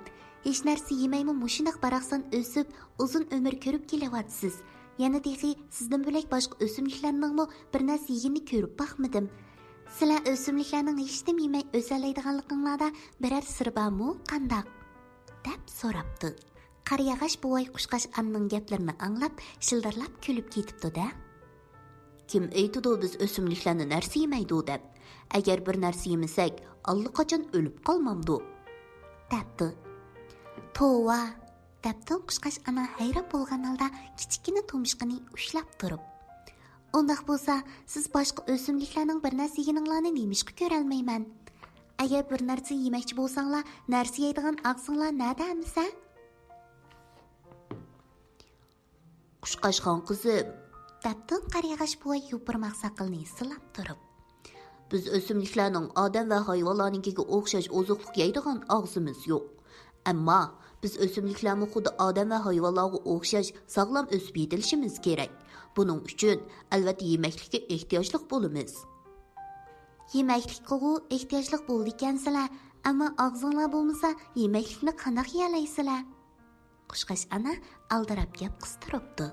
Hech narsa yemaymi mushundoq baraqsan o'sib, uzun umr ko'rib kelyapsiz. Yana deqi sizdan bo'lak boshqa o'simliklarning bir narsa yeginni ko'rib boqmadim. Sizlar o'simliklarning hech nima yemay o'salaydiganliginglarda biror sir bormi, qandoq? deb so'rabdi. Qariyag'ash buvay qushqash anning gaplarini anglab, shildirlab kulib ketibdi-da. Kim aytdi biz o'simliklarni narsa yemaydi deb. Agar bir narsa yemasak, allaqachon o'lib qolmamdi, debdi. Tova, debdi qushqash ana hayron bo'lgan holda kichkina tumshqini ushlab turib. Undaq bo'lsa, siz boshqa o'simliklarning bir narsa yeganinglarni nemishqa ko'rolmayman. Agar bir narsa yemoqchi bo'lsanglar, narsa yeydigan og'zinglar nada amsa? Qushqashxon qizim, debdi qariyag'ash buvay yupirmoq saqilni silab turib. Biz o'simliklarning odam va hayvonlarnikiga o'xshash ozuqlik yeydigan og'zimiz yo'q. Ammo biz o'simliklarni xuddi odam va hayvonlarga o'xshash sog'lom o'sib yetilishimiz kerak. Buning uchun albatta yemaklikka ehtiyojli bo'lamiz. Yemaklikka ehtiyojli bo'ldi ekansizlar, ammo og'zinglar bo'lmasa, yemaklikni qanday yeyalaysizlar? Qushqash ana aldirab gap qistiribdi.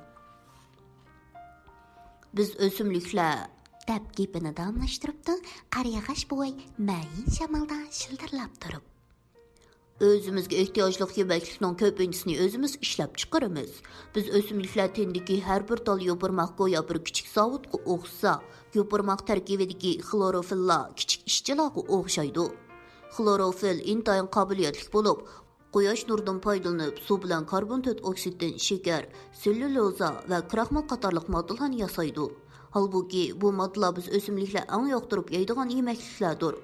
Biz o'simliklar deb gapini davomlashtiribdi. Qariyag'ash buvay mayin shamolda shildirlab turib. O'zimizga ehtiyojli yemaklikning ko'pinchisini o'zimiz ishlab chiqaramiz. Biz o'simliklar tendiki har bir tal yopirmoq go'yo bir kichik zavodga o'xshasa, yopirmoq tarkibidagi xlorofillar kichik ishchilarga o'xshaydi. Xlorofil intayin qobiliyatli bo'lib, quyosh nuridan foydalanib, suv bilan karbon-4 oksiddan shakar, sellyuloza va kraxmal qatorliq moddalarni yasaydi. Halbuki bu moddalar biz o'simliklar eng yoqtirib yeydigan yemakliklardir.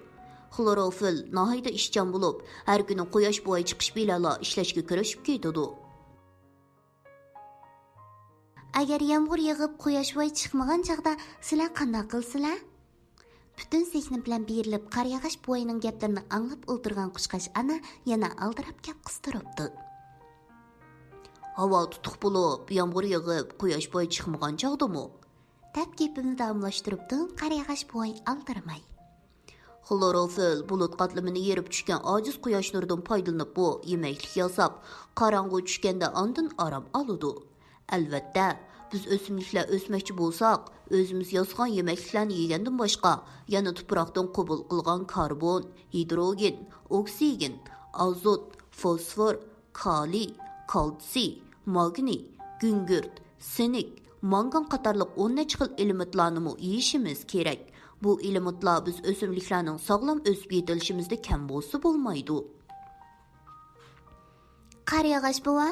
Xlorofil nihoyatda ishchan bo'lib, har kuni quyosh bo'yi chiqish bilan ishlashga kirishib ketadi. Agar yomg'ir yog'ib quyosh bo'yi chiqmagan chaqda sizlar qanday qilsizlar? Butun zehni bilan berilib qariyag'ash buvayning gaplarini anglab o'tirgan qushqash ana yana aldirab gap qistiribdi. Havo tutuq bo'lib, yomg'ir yog'ib, quyosh bo'yi chiqmagan chaqdimi? deb gapini davomlashtiribdi qariyag'ash buvay aldirmay. Xlorofil bulut qatlamini yerib tushgan ojiz quyosh nuridan foydalanib bu yemaklik yasab, qorong'u tushganda ondan orom oladi. Albatta, biz o'simliklar o'smoqchi bo'lsak, o'zimiz yozgan yemakliklarni yegandan boshqa, yana tuproqdan qabul qilgan karbon, hidrogen, oksigen, azot, fosfor, kaliy, kalsiy, magniy, gungurt, sinik, mangan qatorliq 10 xil elementlarni yeyishimiz kerak. Bu elementlar biz o'simliklarning sog'lom o'sib yetilishimizda kam bo'lsa bo'lmaydi. Qariyag'ash bova,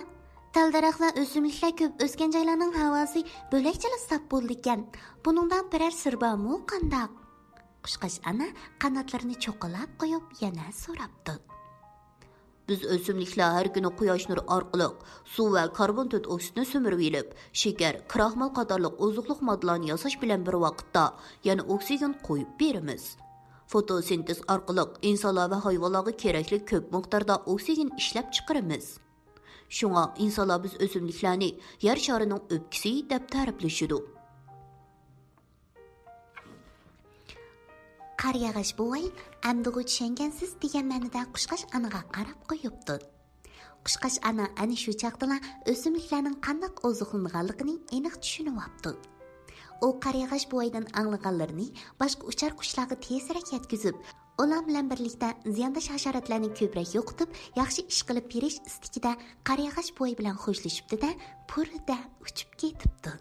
tal daraxtlar o'simliklar ko'p o'sgan joylarning havosi bo'lakchala sap bo'ldi ekan. Buningdan biror sir bormi, qandoq? Qushqash ana qanotlarini cho'qilab qo'yib yana so'rabdi. Biz o'simliklar har kuni quyosh nuri orqali suv va karbon-4 oksidni so'mirib elib, shakar, kraxmal qatorliq ozuqliq moddalarni yasash bilan bir vaqtda yana oksigen qo'yib beramiz. Fotosintez orqali insonlar va hayvonlarga kerakli ko'p miqdorda oksigen ishlab chiqaramiz. Shunga insonlar biz o'simliklarni yer sharining o'pkisi deb ta'riflashadi. Qariyag'ash buvay, amdig'i tushungansiz degan ma'noda qushqash anaga qarab qo'yibdi. Qushqash ana shu chaqda o'simliklarning qanday oziqlanganligini aniq tushunib olibdi. U qariyag'ash buvaydan anglaganlarini boshqa uchar qushlarga tezroq yetkazib, ular bilan birlikda ziyondosh hasharotlarni ko'proq yo'qotib, yaxshi ish qilib berish istikida qariyag'ash buvay bilan xo'shlashibdi-da, purda uchib ketibdi.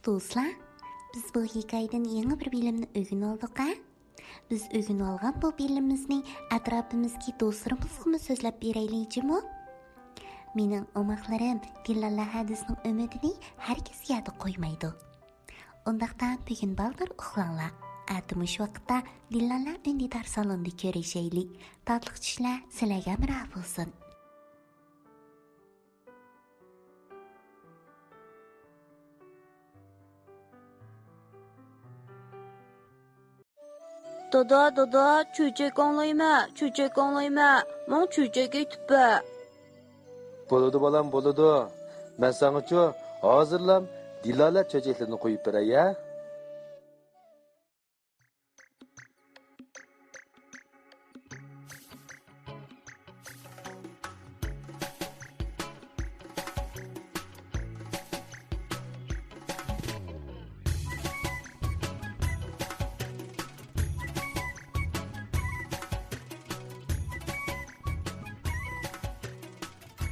Do'stlar, Biz bu hikoyadan yangi bir bilimni o'rganib oldik ha? Biz o'rganib olgan bu bilimimizni atrofimizdagi do'stlarimizga so'zlab beraylikmi? Mening omoqlarim Dillala hadisning umidini hargiz yodga qo'ymaydi. Undaqda bugun baldir uxlanglar. Atmış vaqtda Dillala undidar salonda ko'rishaylik. Tatliq tushlar sizlarga ma'ruf bo'lsin. Dada, çöçek anlayma, Mon çöçek etip Boludu balam boludu. Ben sana şu hazırlam Dilala çöçeklerini koyup beray ya.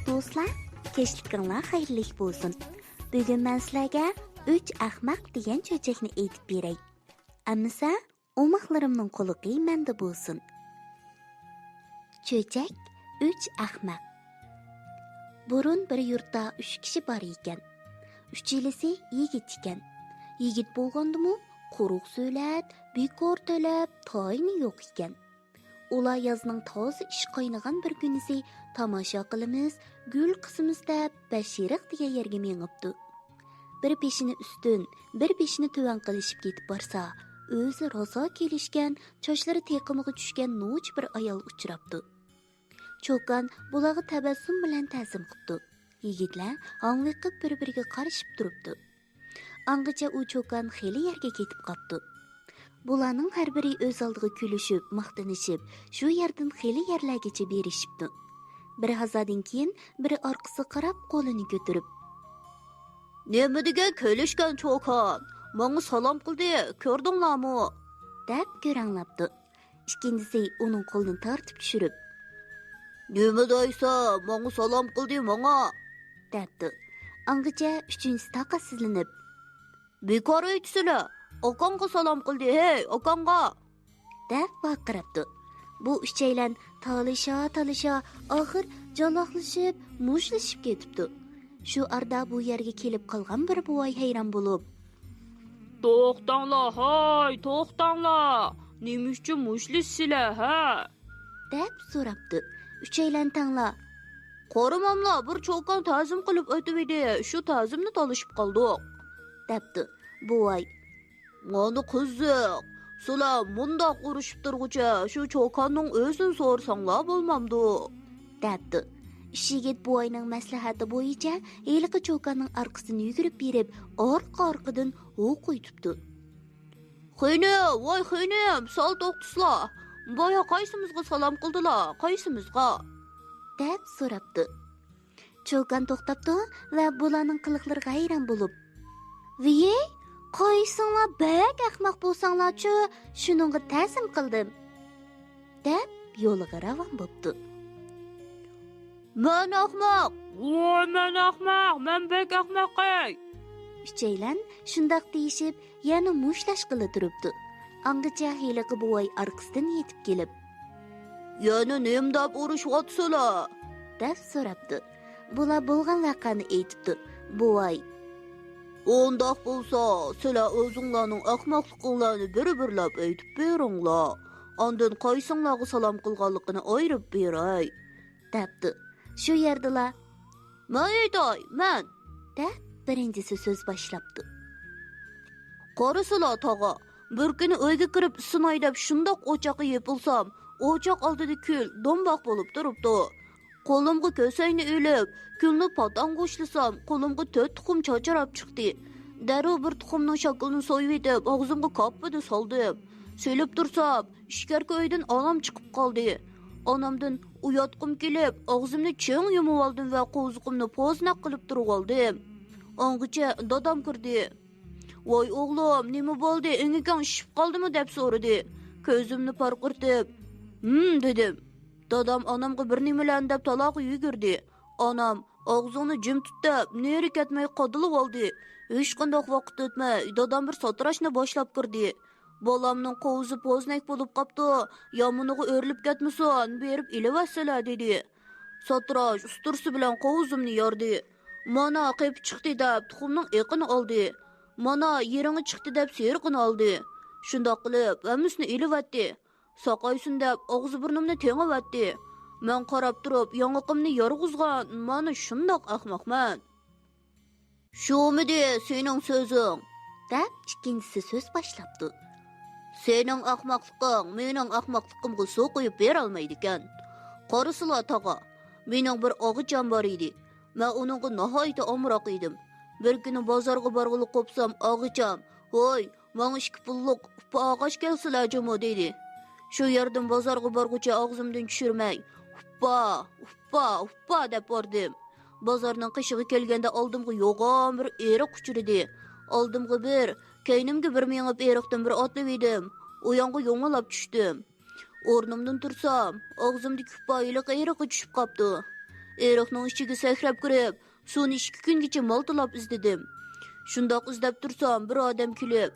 Do'stlar, kechlikinglar xayrli bo'lsin. Bugun men sizlarga 3 ahmoq degan cho'chakni aytib beray. Amsa, omoqlarimning quliqi menda bo'lsin. Cho'chak 3 ahmoq. Burun bir yurtda 3 kishi bor ekan. Uchilisi yigit ekan. Yigit bo'lgandimi, quruq so'lat, bekor talab, toyini yo'q ekan. Ular yozning toza ish qaynagan bir kunisi tomosha qilamiz, gul qisimiz deb Bashiriq degan yerga mengibdi. Bir peshini ustun, bir peshini tuvan qilishib ketib borsa, o'zi rosa kelishgan, sochlari teqimiga tushgan no'ch bir ayol uchrabdi. Cho'kan bularga tabassum bilan ta'zim qildi. Yigitlar ang'liqib bir-biriga qarashib turibdi. Angacha u cho'kan xeli yerga ketib qopdi. Bularning har biri o'z oldiga kulishib, maqtanishib, shu yerdan xeli yerlargacha berishibdi. Bir hazadan keyin biri orqasiga qarab qo'lini ko'tarib, "Nima degan kelishgan cho'kan? Menga salom qildi, ko'rdinglarmi?" deb ko'ranglabdi. Ikkinchisi uning qo'lini tortib tushirib, "Nima deysa, menga salom qildi, menga." debdi. Angacha uchinchisi taqatsizlanib, "Bekor aytsizlar. Oqonga salom qildi, hey, oqonga." deb baqiribdi. Bu uchaylan talisha, oxir jaloqlashib, mushlashib ketibdi. Shu arda bu yerga kelib qolgan bir buvoy hayron bo'lib, "To'xtanglar, hay, to'xtanglar. Nima uchun mushlashsizlar, ha?" deb so'rabdi. Uchaylan tangla, "Qo'rimamlar, bir cho'kan ta'zim qilib o'tib edi. Shu ta'zimni talishib qoldik." debdi. Buvoy, "Mani qiziq. Sizlar mundoq urushib turguncha shu cho'kanning o'zini so'rsanglar bo'lmamdi." debdi. Ishigit buvoyning maslahati bo'yicha heliqi cho'kanning orqasidan yugurib berib, orqa-orqadan o'q qo'yibdi. "Xeynim, voy xeynim, sal to'xtasizlar. Boya qaysimizga salom qildilar, qaysimizga?" deb so'rabdi. Cho'kan to'xtabdi va bularning qiliqlariga hayron bo'lib, "Viy, qaysinglar bak ahmoq bo'lsanglar-chi, shuningga ta'zim qildim" deb yo'liga ravon bo'pti. "Men ahmoq, voy men ahmoq, men bek ahmoq-ey." Uchaylan shundoq deyishib, yana mushlash qila turibdi. Angacha heliqi buvoy orqasidan yetib kelib, "Yana nim deb urushyapsizlar?" deb so'rabdi. Bular bo'lgan voqeani aytibdi. Buvoy, "Undoq bo'lsa, sizlar o'zinglarning ahmoqliklarini bir-birlab aytib beringlar. Ondan qaysinglarga salom qilganligini ayirib beray." debdi. Shu yerdalar, "Men aytay, men." deb birinchisi so'z boshlabdi. "Qarasizlar tog'a, bir kuni uyga kirib isinoy deb shundoq o'choqqa yepilsam, o'choq oldida kul do'mboq bo'lib turibdi. Qo'limga ko'sayni ilib, kulni patang go'shlasam, qo'limga 4 tuxum chacharab chiqdi. Darrov bir tuxumning shaklini so'yib etib, og'zimga koppada soldim. So'lib tursam, ishkarka uydan onam chiqib qoldi. Onamdan uyatqim kelib, og'zimni ching yumib oldim va qo'ziqimni po'znak qilib turib oldim. Ongacha dadam kirdi. "Voy o'g'lim, nima bo'ldi? Engigan shishib qoldimi?" deb so'radi. Ko'zimni parqirtib, dedim. Dadam onamga bir nimalarni deb taloqqa yugurdi. Onam Og'zingni jim tut deb, neri ketmay qodilib oldi. Hech qanday vaqt o'tmay, dadam bir sotirashni boshlab kirdi. Bolamning qo'zi poznak bo'lib qopdi. Yomoniga o'rilib ketmasin, berib ilivassalar dedi. Sotirash ustursi bilan qovuzimni yordi. Mana qep chiqdi deb tuxumning eqini oldi. Mana yerini chiqdi deb seriqini oldi. Shundoq qilib, hammasini ilivatdi. Soqaysin deb og'zi burnimni tengivatdi. Men qarab turib, yong'oqimni yorg'izgan, mana shundoq ahmoqman. Shumidi sening so'zing? deb ikkinchisi so'z boshlabdi. Sening ahmoqliging mening ahmoqligimga suv quyib bera olmaydi ekan. Qarasila tog'a, mening bir og'icham bor edi. Men uningga nihoyat omroq edim. Bir kuni bozorga borg'ili qo'psam, og'icham, "Voy, menga 2 pullik upa og'ach kelsilajimi?" dedi. Shu yerdan bozorga borguncha og'zimdan tushirmay, "Uppa" deb bordim. Bozorning qishig'i kelganda oldimga yo'g'on bir eriq uchirdi. Oldimga bir, keynimga bir mengib eriqdan bir otlab edim. U yonga yo'ng'ilab tushdim. O'rnimdan tursam, og'zimdagi uppa iliq eriqi tushib qopdi. Eriqning ichiga sakrab kirib, suvni 2 kungacha moltilab izladim. Shundoq izlab tursam, bir odam kulib,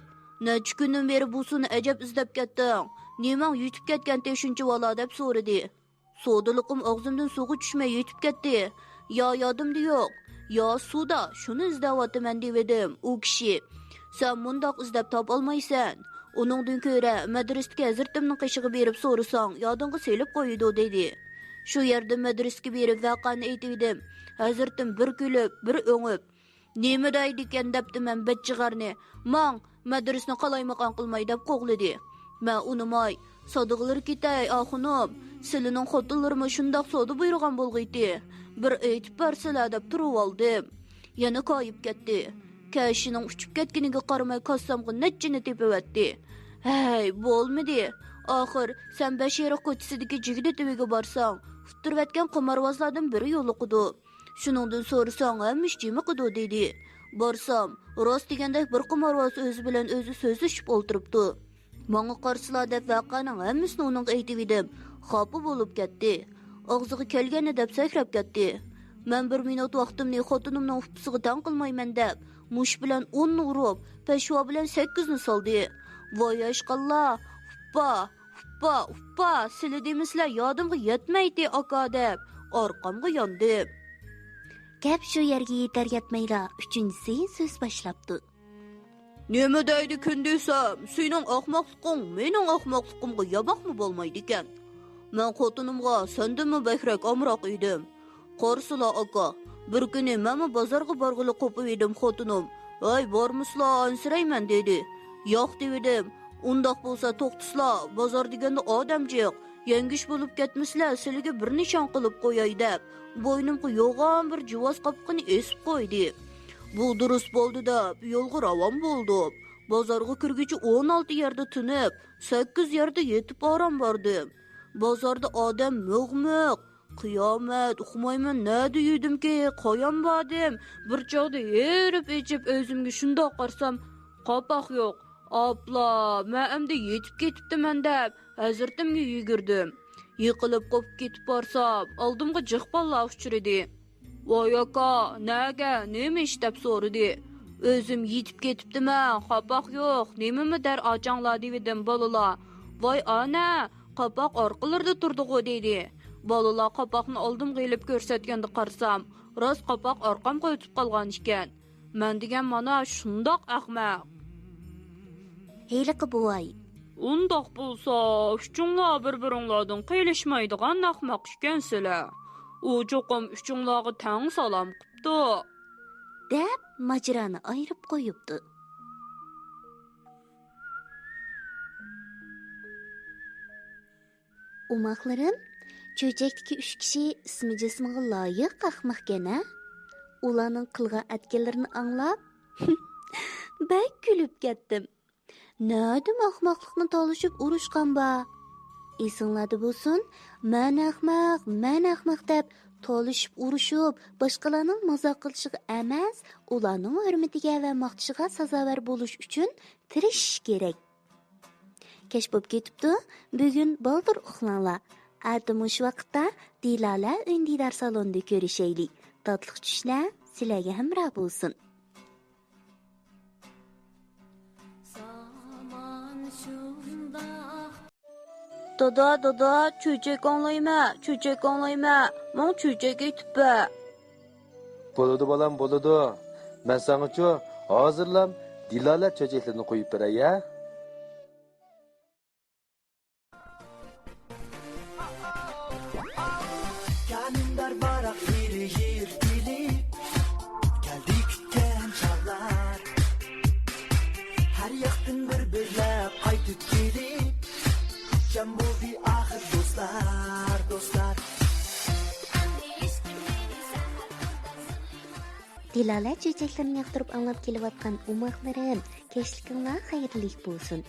"Necha kundan beri bu suvni ajab izlab ketding? Nemang yutib ketgan teshunchi vala?" deb so'radi. Sodiliqim og'zimdan suvga tushmay yutib ketdi. Yodimda yo'q. Yo suvda shuni izlayapman dedim. U kishi, "Sen mundoq izlab topolmaysan. Uningdan ko'ra madrasga hazratimning qishig'i berib so'rasang, yodingga selib qo'ydi" dedi. Shu yerda madrasga berib vaqani aytib edim. Hazratim bir kulib, bir o'ngib, "Nima deydi ekan?" debdi men bachig'arni. "Mang madrasni qalaymaqon qilmay" deb qo'g'lidi. Men unimay, "Sodiqlar ketay, oxunim. Sizlarning xotinlarimi shundoq sodi buyurgan bo'lg'iydi. Bir aytib bersalar" deb turib oldim. Yana koyib ketdi. Kashining uchib ketganiga qaramay kassamga netchini tepivatdi. "Hey, bo'lmadi. Oxir sen Bashira ko'chasidagi jigida teviga borsang, futurvatgan qimorvozlardan biri yo'liqidi. Shuningdan so'rasang, hammish jimi qidi" dedi. Borsam, rost deganda bir qimorvoz o'zi bilan o'zi so'zlashib o'ltiribdi. Menga qarsilar deb vaqaning hammasini uning aytib edim. Xopi bo'lib ketdi. Og'ziga kelgani deb sakrab ketdi. Men 1 minut vaqtimni xotinimning ufpisiga tan qilmayman deb, mush bilan 10 ni urib, peshvo bilan 8 ni soldi. Voy ashqalla, uppa, sizlar demislar yodimga yetmaydi aka deb, orqamga yondim. Gap shu yerga yetar yetmayla uchinchisi so'z boshlabdi. "Nima deydi kun desam, sening ahmoqliging mening ahmoqligimga yaboqmi bo'lmaydi ekan. Men xotinimga sendanmi bakrak omroq edim. Qarsila aka, bir kuni men bozorga borg'ili qo'pib edim xotinim. "Ey, bormislar, ansirayman" dedi. "Yo'q" dedim. "Undoq bo'lsa to'xtislar, bozor deganda odamjiq, yangish bo'lib ketmislar, sizlarga bir nishon qilib qo'yay" deb, bo'ynimga yo'g'on bir juvos qopqini esib qo'ydi. Bu durust bo'ldi deb, yo'lga ravon bo'ldim. Bozorga kirguncha 16 yerda tunib, 8 yerda yetib orom bordim. Bozorda odam mo'g'moq, qiyomat, uxmayman nada yedimki, qo'yam bordim. Bir chog'da yerib ichib o'zimga shundoq qarsam, qopoq yo'q. Apla, men endi yetib ketibdiman deb, hazratimga yugurdim. Yiqilib qopib ketib borsam, oldimga jiqpallar uchirdi. "Voy aka, nega, nima ish?" deb so'radi. O'zim yetib ketibdiman, qopoq yo'q, nimami dar ochanglar dedim bolalar. "Voy ana, qopoq orqalarda turdi-ku" dedi. Bolalar qopoqni oldimga ilib ko'rsatganda qarsam, rost qopoq orqamga o'tib qolgan ekan. Men degan mana shundoq ahmoq. Heyliqi buvay. Undoq bo'lsa, uchunglar bir-biringlardan qilishmaydigan ahmoq ekansizlar. U cho'qim uchunglarga tang salom qipti. deb majrani ayirib qo'yibdi. Umoqlarim, cho'jakdagi 3 kishi ismi jismiga loyiq ahmoqgana, ularning qilgan atganlarini anglab, bak kulib ketdim. Nadim ahmoqlikni tolishib urushgan ba. Esinglarda bo'lsin, men ahmoq deb tolishib urushib, boshqalarning mazoq qilishiga emas, ularning hurmatiga va maqtishiga sazovar bo'lish uchun tirishish kerak. Kech bo'lib ketibdi, bugun baldir uxlanglar. Atmush vaqtda Dilala undidar salonda ko'rishaylik. Tatlıq tushlar sizlarga hamroh bo'lsin. Dada, cho'chak anglayma. Men cho'chak aytibba. Bo'ladi bolam, bo'ladi. Men sanga-chu hozirlam dilolat cho'chaklarini qo'yib beray, ya. Kanimdar barak yer dilip Geldi kütten çağlar Her yaktin bir-birlep qaytib kelip Jam bo'ldi axir do'stlar Dilola cho'chaklarini yoqtirib anglab kelayotgan umoqlarim, kechlikinglar xayrli bo'lsin.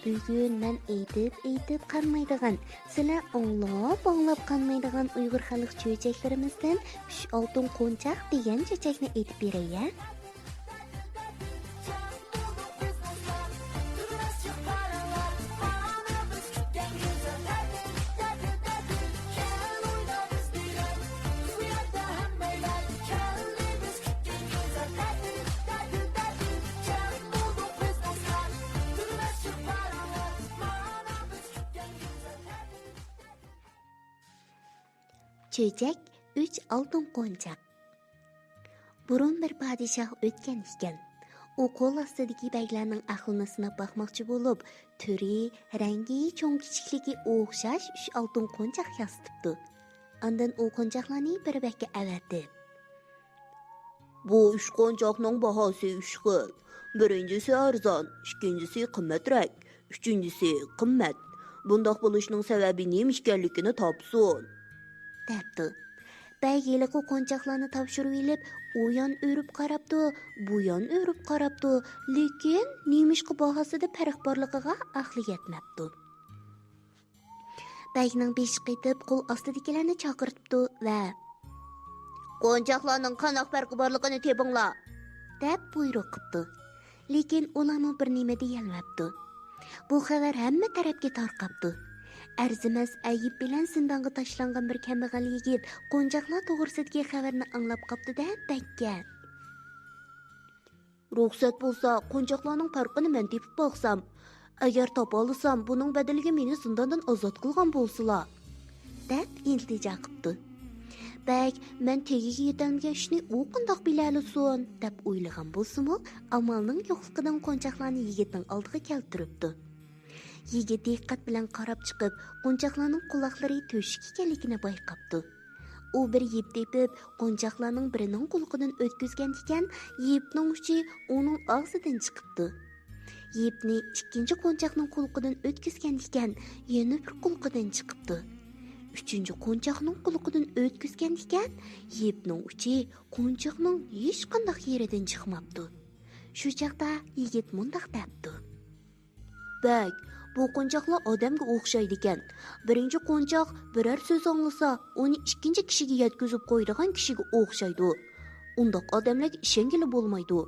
Bugun men aytib qanmaydigan, sizlar anglab qanmaydigan Uyg'ur xalq cho'chaklarimizdan oltin qo'nchaq degan cho'chakni aytib beray-ya. Cho'chak 3 oltin qo'nchaq. Burun bir podshoh o'tgan ekan. U qo'l ostidagi baglarning ahvolini sinab boqmoqchi bo'lib, turi, rangi, cho'ng kichikligi o'xshash 3 oltin qo'nchaq yasitibdi. Ondan u qo'nchaqlarni bir bakka avatdi. Bu 3 qo'nchaqning bahosi 3 xil. Birinchisi arzon, ikkinchisi qimmatroq, uchinchisi qimmat. Bundoq bo'lishining sababi nima ekanligini topsin. Debdi. Baygilik u qo'nchaqlarni topshirib elib, u yon o'rib qarabdi, bu yon o'rib qarabdi, lekin nemishqi bahosida farq borligiga aqli yetmabdi. Baygining beshi qaytib, qo'l ostidagilarni chaqirtibdi va Qo'nchaqlarning qanaq farqi borligini tepinglar, deb buyruq qildi. Lekin ularning bir nima deyolmabdi. Bu xabar hamma tarafga tarqabdi. Arzimas ayib bilan zindonga tashlangan bir kambag'al yigit qo'nchaqlar to'g'risidagi xabarni anglab qopdi-da, bakka. Ruxsat bo'lsa, qo'nchaqlarning farqini men tepib boqsam, agar topa olsam, buning badaliga meni zindondan ozod qilgan bo'lsalar, deb iltijo qildi. Bak, men tegiga yetolmagan ishni u qandoq bilalisin, deb o'ylagan bo'lsa-mu, amalning yo'qligidan qo'nchaqlarni yigitning oldiga keltiribdi. Yigit diqqat bilan qarab chiqib, qo'nchaqlarning quloqlari to'shik ekanligini bayqabdi. U bir yeb tepib, qo'nchaqlarning birining quloqidan o'tkazgan ekan, yebning uchi uning og'zidan chiqibdi. Yebni ikkinchi qo'nchaqning quloqidan o'tkazgan ekan, yana bir quloqidan chiqibdi. Uchinchi qo'nchaqning quloqidan o'tkazgan ekan, yebning uchi qo'nchaqning hech qanday yeridan chiqmabdi. Shu chaqda yigit mundaq debdi. Bak, bu qo'nchaqlar odamga o'xshaydi ekan. Birinchi qo'nchaq biror so'z anglasa, uni ikkinchi kishiga yetkazib qo'yadigan kishiga o'xshaydi. Undoq odamlarga ishongili bo'lmaydi.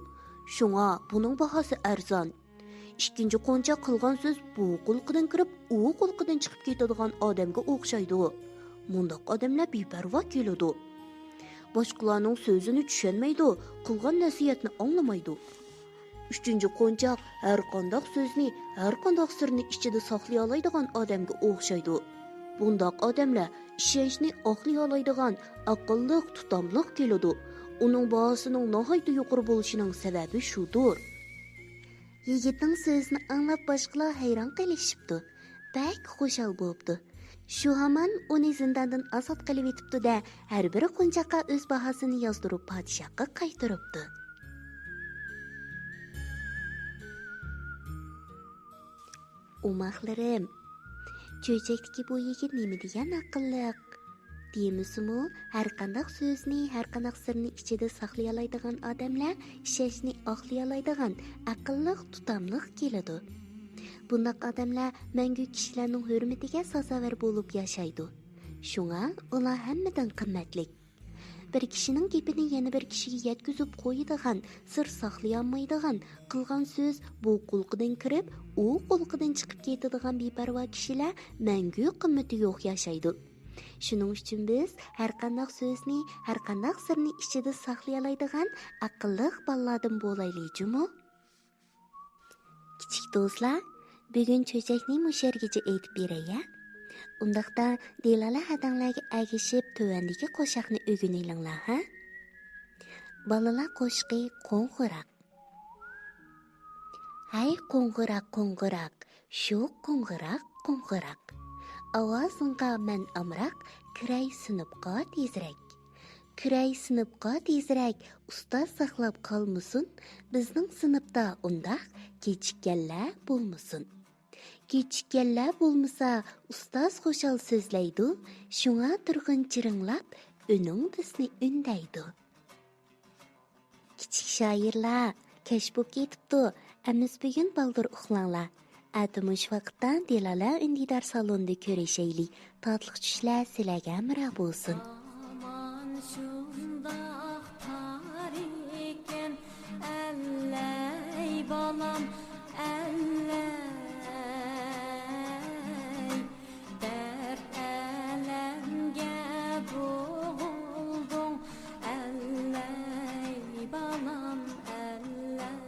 Shunga buning bahosi arzon. Ikkinchi qo'nchaq qilgan so'z bu quloqdan kirib, u quloqdan chiqib ketadigan odamga o'xshaydi. Bundoq odamlar beparvo keladi. Boshqalarning so'zini tushunmaydi, qilgan nasihatni anglamaydi. Uchinchi qo'nchaq har qanday so'zni, har qanday sirni ichida saqlay oladigan odamga o'xshaydi. Bundoq odamlar ishonchni oqlay oladigan, aqlli, tutamliq keladi. Uning bahosining nihoyatda yuqori bo'lishining sababi shudir. Yigitning so'zini anglab boshqalar hayron qolishibdi. Bak xushal bo'libdi. Shu hamon uni zindondan ozod qilib etibdi-da, har bir qo'nchaqqa o'z bahosini yozdirib podshohga qaytaribdi. Umoqlarim, cho'chakdagi bu yigit nima degan aqlliq? Deymizmi, har qanday so'zni, har qanday sirni ichida saqlay oladigan odamlar ishonchni oqlay oladigan, aqlli, tutamliq keladi. Bunday odamlar mangu kishilarning hurmatiga sazovor bo'lib yashaydi. Shunga ular hammadan qimmatli. Bir kishining gapini yana bir kishiga yetkazib qo'yadigan, sir saqlay olmaydigan, qilgan so'z bu quloqidan kirib, u quloqidan chiqib ketadigan beparvo kishilar mangu qimmati yo'q yashaydi. Shuning uchun biz har qanday so'zni, har qanday sirni ichida saqlay oladigan aqlli bolalardan bo'laylik, jumu. Kichik do'stlar, bugun cho'chakni mushargacha aytib beray, ya. Undaqda Dilala hadanglarga agishib tuvandagi qo'shiqni o'rganinglar, ha? Balalar qo'shiqi qo'ng'iroq. Hay qo'ng'iroq, qo'ng'iroq, shu qo'ng'iroq, qo'ng'iroq. Ovozingga men amroq, kiray sinibqa tezrak. Kiray sinibqa tezrak, ustoz saqlab qolmasin, bizning sinibda undaq kechikkanlar bo'lmasin. Kechikkanlar bo'lmasa, ustoz xo'shal so'zlaydi, shunga turg'in chiringlab, uning bizni undaydi. Kichik shoirlar, kech bo'lib ketibdi. Amiz bugun baldir uxlanglar. Atumush vaqtdan Dilala undidar salonda ko'rishaylik. Tatliq tushlar sizlarga amra bo'lsin. Aman şundaq tariken elley balam elley dert elemge boğuldun elley balam elley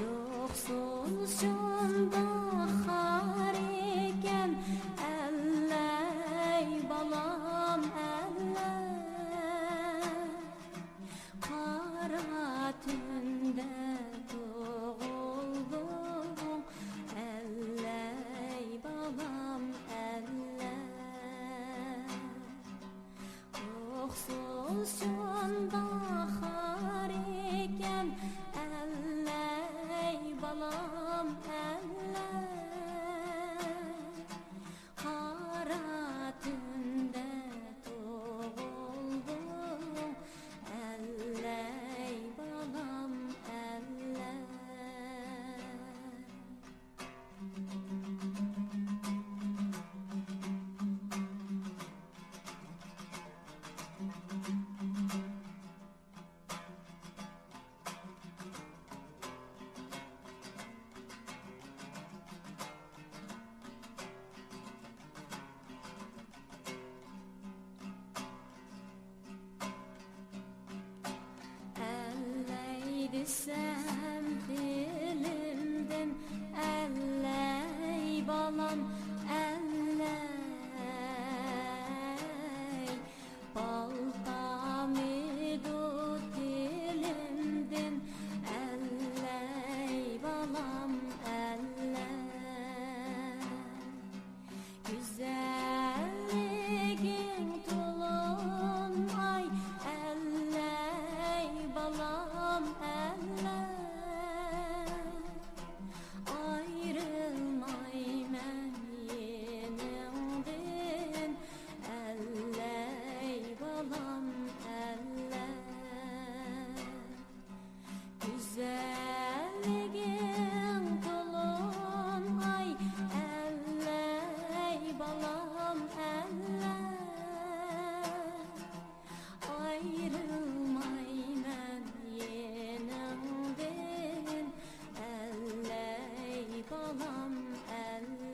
yoksul şundaq hariken elley balam elley kara tünde doğuldum elley balam elley yoksul şunda hariken elley balam elley kara tünde doğuldum elley balam elley elley desem dilimden elley balam elley baltamı tut dilimden elley balam elley güzelliğin tulunay elley balam elley ayrılmay men yenimden elley balam elley güzelliğin tulunay elley balam elley ayrılmay men yenimden elley balam elley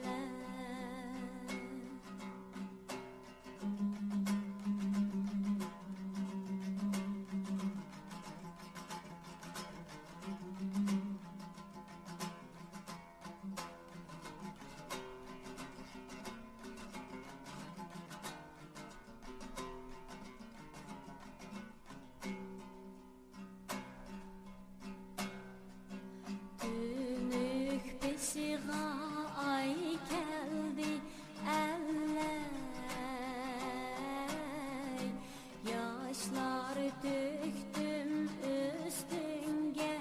Dönük beşiğe ay geldi elley yaşlar döktüm üstünge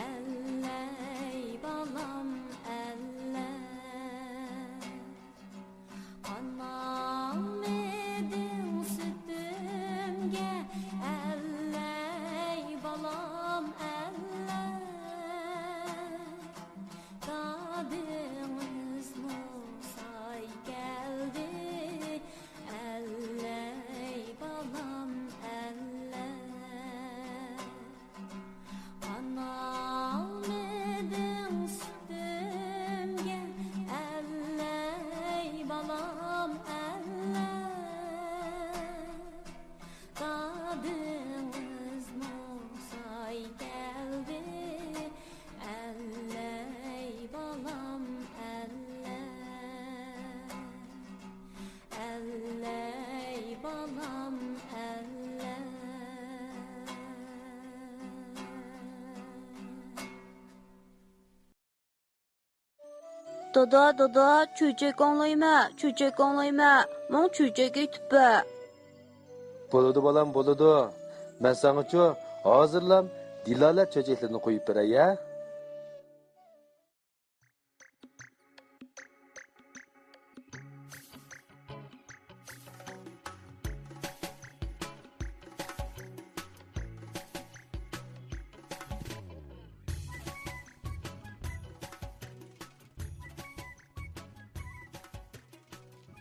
elley balam elley anam edin sütümge elley balam elley dadımız musay geldi elley balam elley eller Dada, çöçek anlayma, çöçek anlayma. Mon çöçek etip Boludu balam boludu. Ben sana şu hazırlam Dilalet çöçeklerini koyup beray ya.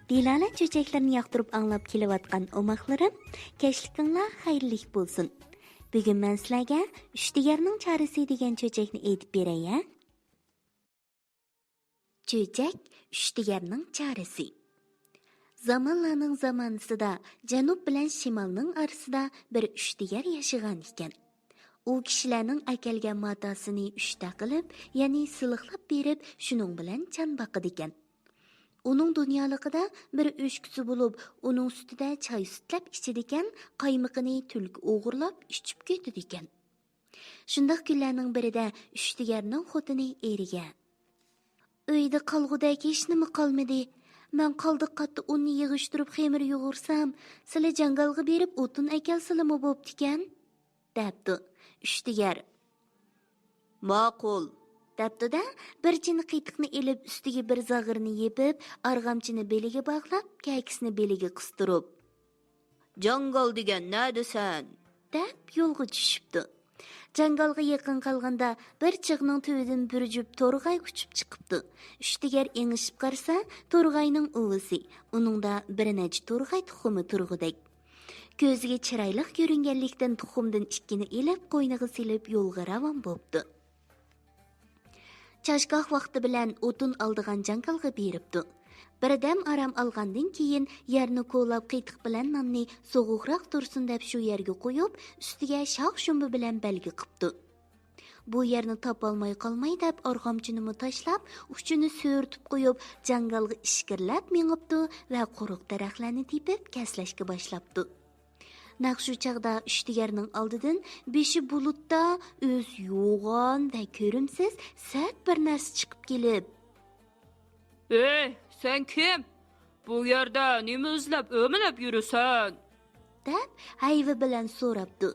Dilala çöçeklerini yoqtirib anglab kelayotgan omoqlarim, kechlikinglar xayrli bo'lsin. Bugun men sizlarga Uchtigarning chorasi degan cho'chakni aytib beray. Cho'chak Uchtigarning chorasi. Zamonlarning zamonisida janub bilan shimolning orasida bir Uchtigar yashagan ekan. U kishilarning akalgan matosini uchta qilib, ya'ni silliqlab berib, shuning bilan chan boqidi ekan. Uning dunyoligida bir o'shkisi bo'lib, uning sutida choy sutlab ichadigan, qaymiqini tulki o'g'irlab ichib ketdi ekan. Shundoq kunlarning birida Uchtigarning xotini eriga: "Uyda qolgudek hech nima qolmadi. Men qoldiq qatda unni yig'ishtirib xemir yo'g'irsam, sizlar jangalga berib o'tin akalsilimi bo'pti ekan?" debdi. Uchtigar: Ma'qul. Debdi-da, bir chini qiytiqni elib, ustiga bir zag'irni yepib, arg'amchini beliga bog'lab, kakisini beliga qistirib, Jangal degan ne desen? deb yo'lga tushibdi. Jangalga yaqin qolganda bir chig'ning tuvidan bir jup to'rg'ay uchib chiqibdi. Uchtigar engishib qarasa, to'rg'ayning uvisi, uningda bir necha to'rg'ay tuxumi turg'udek. Ko'ziga chiroyli ko'ringanlikdan tuxumdan ikkini elib, qo'yniga silib yo'lga ravon bo'pti. Chashgoh vaqti bilan o'tin oldigan jangalga beribdi. Birdam aram olgandan keyin yerni ko'lab qiytiq bilan nonni so'g'uqroq tursin deb shu yerga qo'yib, ustiga shox shumbi bilan belgi qipti. Bu yerni topolmay qolmay deb arg'amchini tashlab, uchini so'rtib qo'yib, jangalga ishkirlab mengibdi va quruq daraxtlarni tepib kaslashga boshlabdi. Naqshu chaqda Uchtigarning oldidan beshi bulutda o'z yo'g'on va ko'rimsiz sert bir narsa chiqib kelib: Ey, sen kim? Bu yerda nima izlab o'milab yurasan? deb hayva bilan so'rabdi.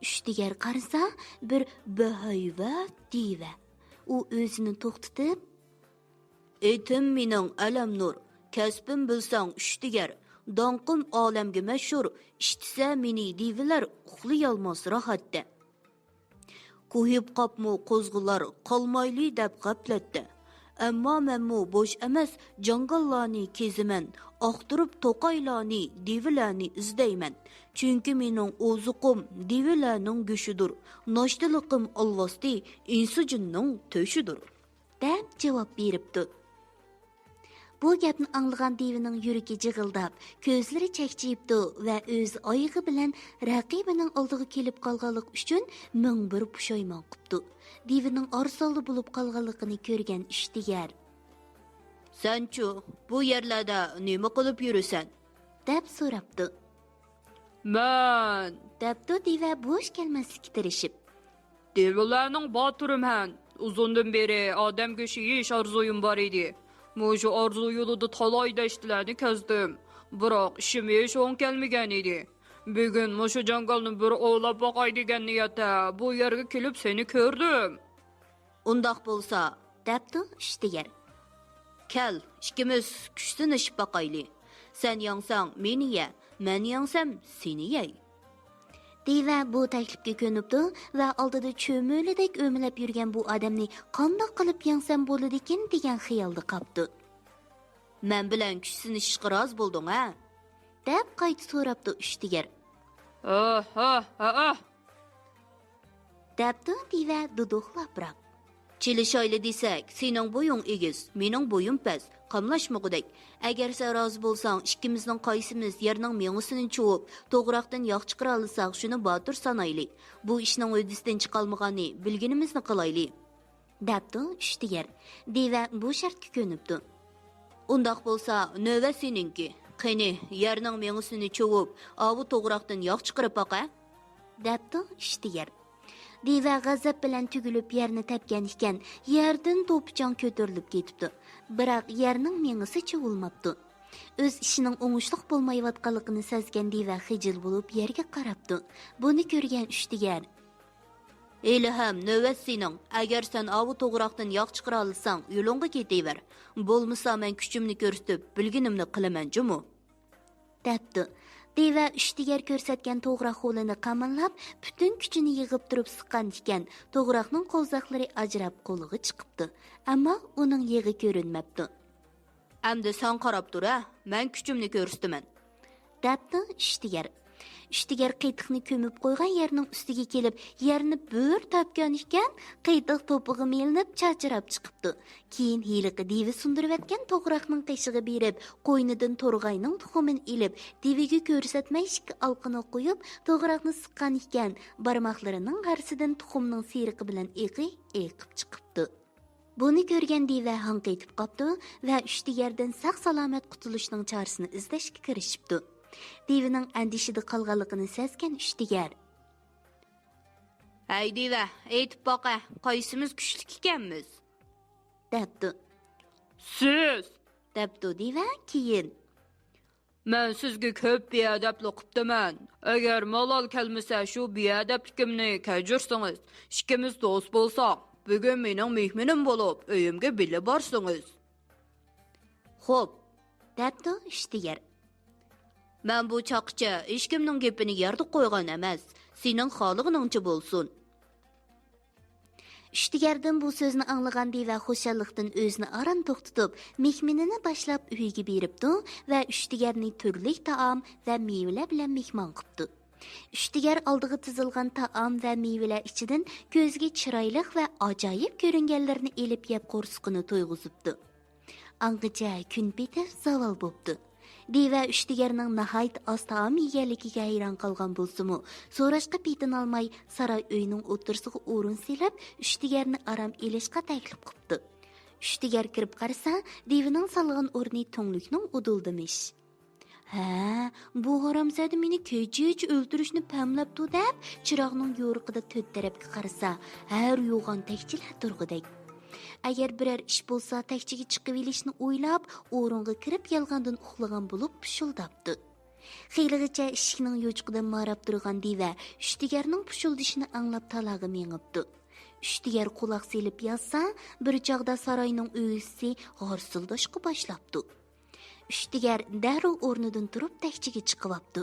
Uchtigar qarasa, bir bahayvat diva. U o'zini to'xtatib: Etim mening Alamnur, kasbim bilsang Uchtigar. Donqim olamga mashhur, ishtisa meni divilar uxlayolmas rohatda. Qo'yib qopmu qo'zg'ilar qolmayli deb g'aflatda. Ammo menmu bo'sh emas, jangallarni keziman, oqtirib to'qaylarni, divilarni izdayman. Chunki mening ozuqim divilarning go'shidir. Noshtiligim olvosdi, insujinning to'shidir, deb javob beribdi. Bu gapni anglagan devining yuragi jig'ildab, ko'zlari chakchiyibdi va o'z oyog'i bilan raqibining oldiga kelib qolganlik uchun ming bir pushaymon qilibdi. Devining orsolda bo'lib qolganligini ko'rgan Uchtigar: Sanchu, bu yerlarda nima qilib yurasan? deb so'rabdi. Men Debdi deva bo'sh kelmaslikka tirishib. Devilarning botirimman. Uzundan beri odam go'shi yeyish orzuyim bor edi. Mushu orzu yo'lida talay dashtlarni kezdim. Biroq ishim hech o'ng kelmagan edi. Bugun mushu jangalni bir o'ylab boqay degan niyatda bu yerga kelib seni ko'rdim. Undoq bo'lsa, Debdi Uchtigar. kel, ikkimiz kuchsinishib boqayli. Sen yangsang meni ye, men yangsam seni yey. Deva bu taklifga ko'nibdi va oldida cho'milidek o'milab yurgan bu odamni qandoq qilib yangsam bo'ladi ekan degan xayolda qoldi. Men bilan kuchsinishga rozi bo'lding, ha? deb qayta so'rabdi Uchtigar. Debdi deva duduqlabroq. Chilishoyli desak, sening bo'ying egiz, mening bo'yim past, qamlashmagudek. Agar sen rozi bo'lsang, ikkimizning qaysimiz yerning mengisini chuvib, to'g'roqdan yog' chiqara olsak, shuni botir sanaylik. Bu ishning o'disidan chiqolmagani bilginimizni qilaylik, debdi Uchtigar. Deva bu shartga ko'nibdi. Undoq bo'lsa, navbat seningki. Qani, yerning mengisini cho'vib, avu to'g'roqdan yog' chiqarib baqa. Debdi ishtigar. Deva g'azab bilan tugilib yerni tepgan ekan, yerdan to'pichon ko'tarilib ketibdi. Biroq yerning mengisi cho'vilmabdi. O'z ishining o'ngishliq bo'lmayotganligini sezgan Deva xijil bo'lib yerga qarabdi. Buni ko'rgan ishtigar: Elham, navbat sening. Agar sen avu to'g'roqdan yog' chiqara olsang, yo'lingga ketaver. Bo'lmasa men kuchimni ko'rsatib, bilginimni qilaman, jumu. debdi. Deva ishtigar ko'rsatgan to'g'roq qo'lini qamanlab, butun kuchini yig'ib turib siqqan ekan, to'g'roqning qo'zaqlari ajrab qo'liga chiqibdi, ammo uning yig'i ko'rinmabdi. Endi sen qarab tur, ha? Men kuchimni ko'rsataman. debdi ishtigar. Ishtigar qiytiqni ko'mib qo'ygan yerning ustiga kelib, yerni bir topgan ekan, qiytiq to'pig'i melinib chachirab chiqibdi. Keyin hiyliqi Deva sundirayotgan to'g'roqning qishig'i berib, qo'ynidan to'rg'ayning tuxumini ilib, Devaga ko'rsatmay ishga alqini qo'yib, to'g'roqni siqqan ekan, barmoqlarining g'arsidan tuxumning seriqi bilan eqib chiqibdi. Buni ko'rgan Deva hanqaytib qopdi va ishtigardan sog'-salomat qutulishning chorasini izlashga kirishibdi. Devaning andishida qolganligini sezgan ishtigar: Hey Deva, aytib baqa, qaysimiz kuchli ekanmiz? debdi. Siz, debdi Deva keyin. men sizga ko'p beadablik qilibman. Agar malol kelmasa shu beadabligimni kechirsangiz, ikkimiz do'st bo'lsak, bugun mening mehmonim bo'lib, uyimga birga borsangiz. Xo'p, debdi ishtigar. men bu chaqcha hech kimning gapini yerda qo'ygan emas. Sening xolig'ingcha bo'lsin. Ishtigardan bu so'zni anglagan Deva xushallikdan o'zini aran to'xtatib, mehmonini boshlab uyiga beribdi va ishtigarni turli taom va mevalar bilan mehmon qilibdi. Ishtigar oldiga tizilgan taom va mevalar ichidan ko'zga chiroyli va ajoyib ko'ringanlarni elib yeb qo'rsqini to'yg'izibdi. Angacha kun bitib zavol bo'pti. Deva ishtigarning nahayt oz taom yeganligiga hayron qolgan bo'lsa-mu, so'rashga petin olmay saroy uyining o'tirsiga o'rin silib, ishtigarni aram elishga taklif qilibdi. Ishtigar kirib qarasa, Devaning solgan o'rni to'nglikning udildimish. Ha, bu haramzada meni kechich o'ldirishni pamlabdi deb, chiroqning yo'riqida to'rt tarafga qarasa, har yo'g'on tekchilar turg'idek. Agar biror ish bo'lsa, takchiga chiqib olishni o'ylab, o'ringa kirib yalg'ondan uxlagan bo'lib pushuldabdi. Xiyligacha eshikning yo'chiqidan marab turgan Deva ishtigarning pushuldishini anglab talaga mengibdi. Ishtigar quloq selib yotsa, bir chog'da saroyning uyisi g'orsildashga boshlabdi. Ishtigar darrov o'rnidan turib takchiga chiqibdi.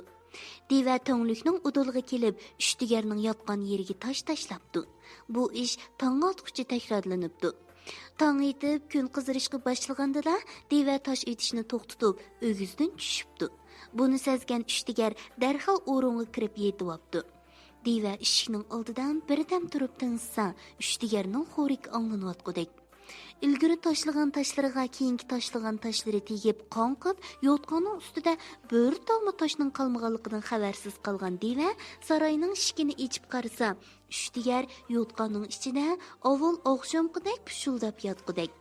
Deva to'nglikning udulg'iga kelib, ishtigarning yotgan yeriga tosh tashlabdi. Bu ish tong otguncha takrorlanibdi. Tong etib, kun qizirishga boshlaganda Deva tosh etishni to'xtatib, o'gizdan tushibdi. Buni sezgan ishtigar darhol o'ringa kirib yetibdi. Deva eshikning oldidan birdan turib tinsa, ishtigarning xo'rik anglanayotgandek. Ilgari tashlagan tashlariga keyingi tashlagan tashlari tegib qonqib, yotqanning ustida bir tomli toshning qolmaganligidan xabarsiz qolgan Deva saroyning eshigini ochib qarasa, ishtigar yotqanning ichida avval oqshomqidek pushuldab yotgudek.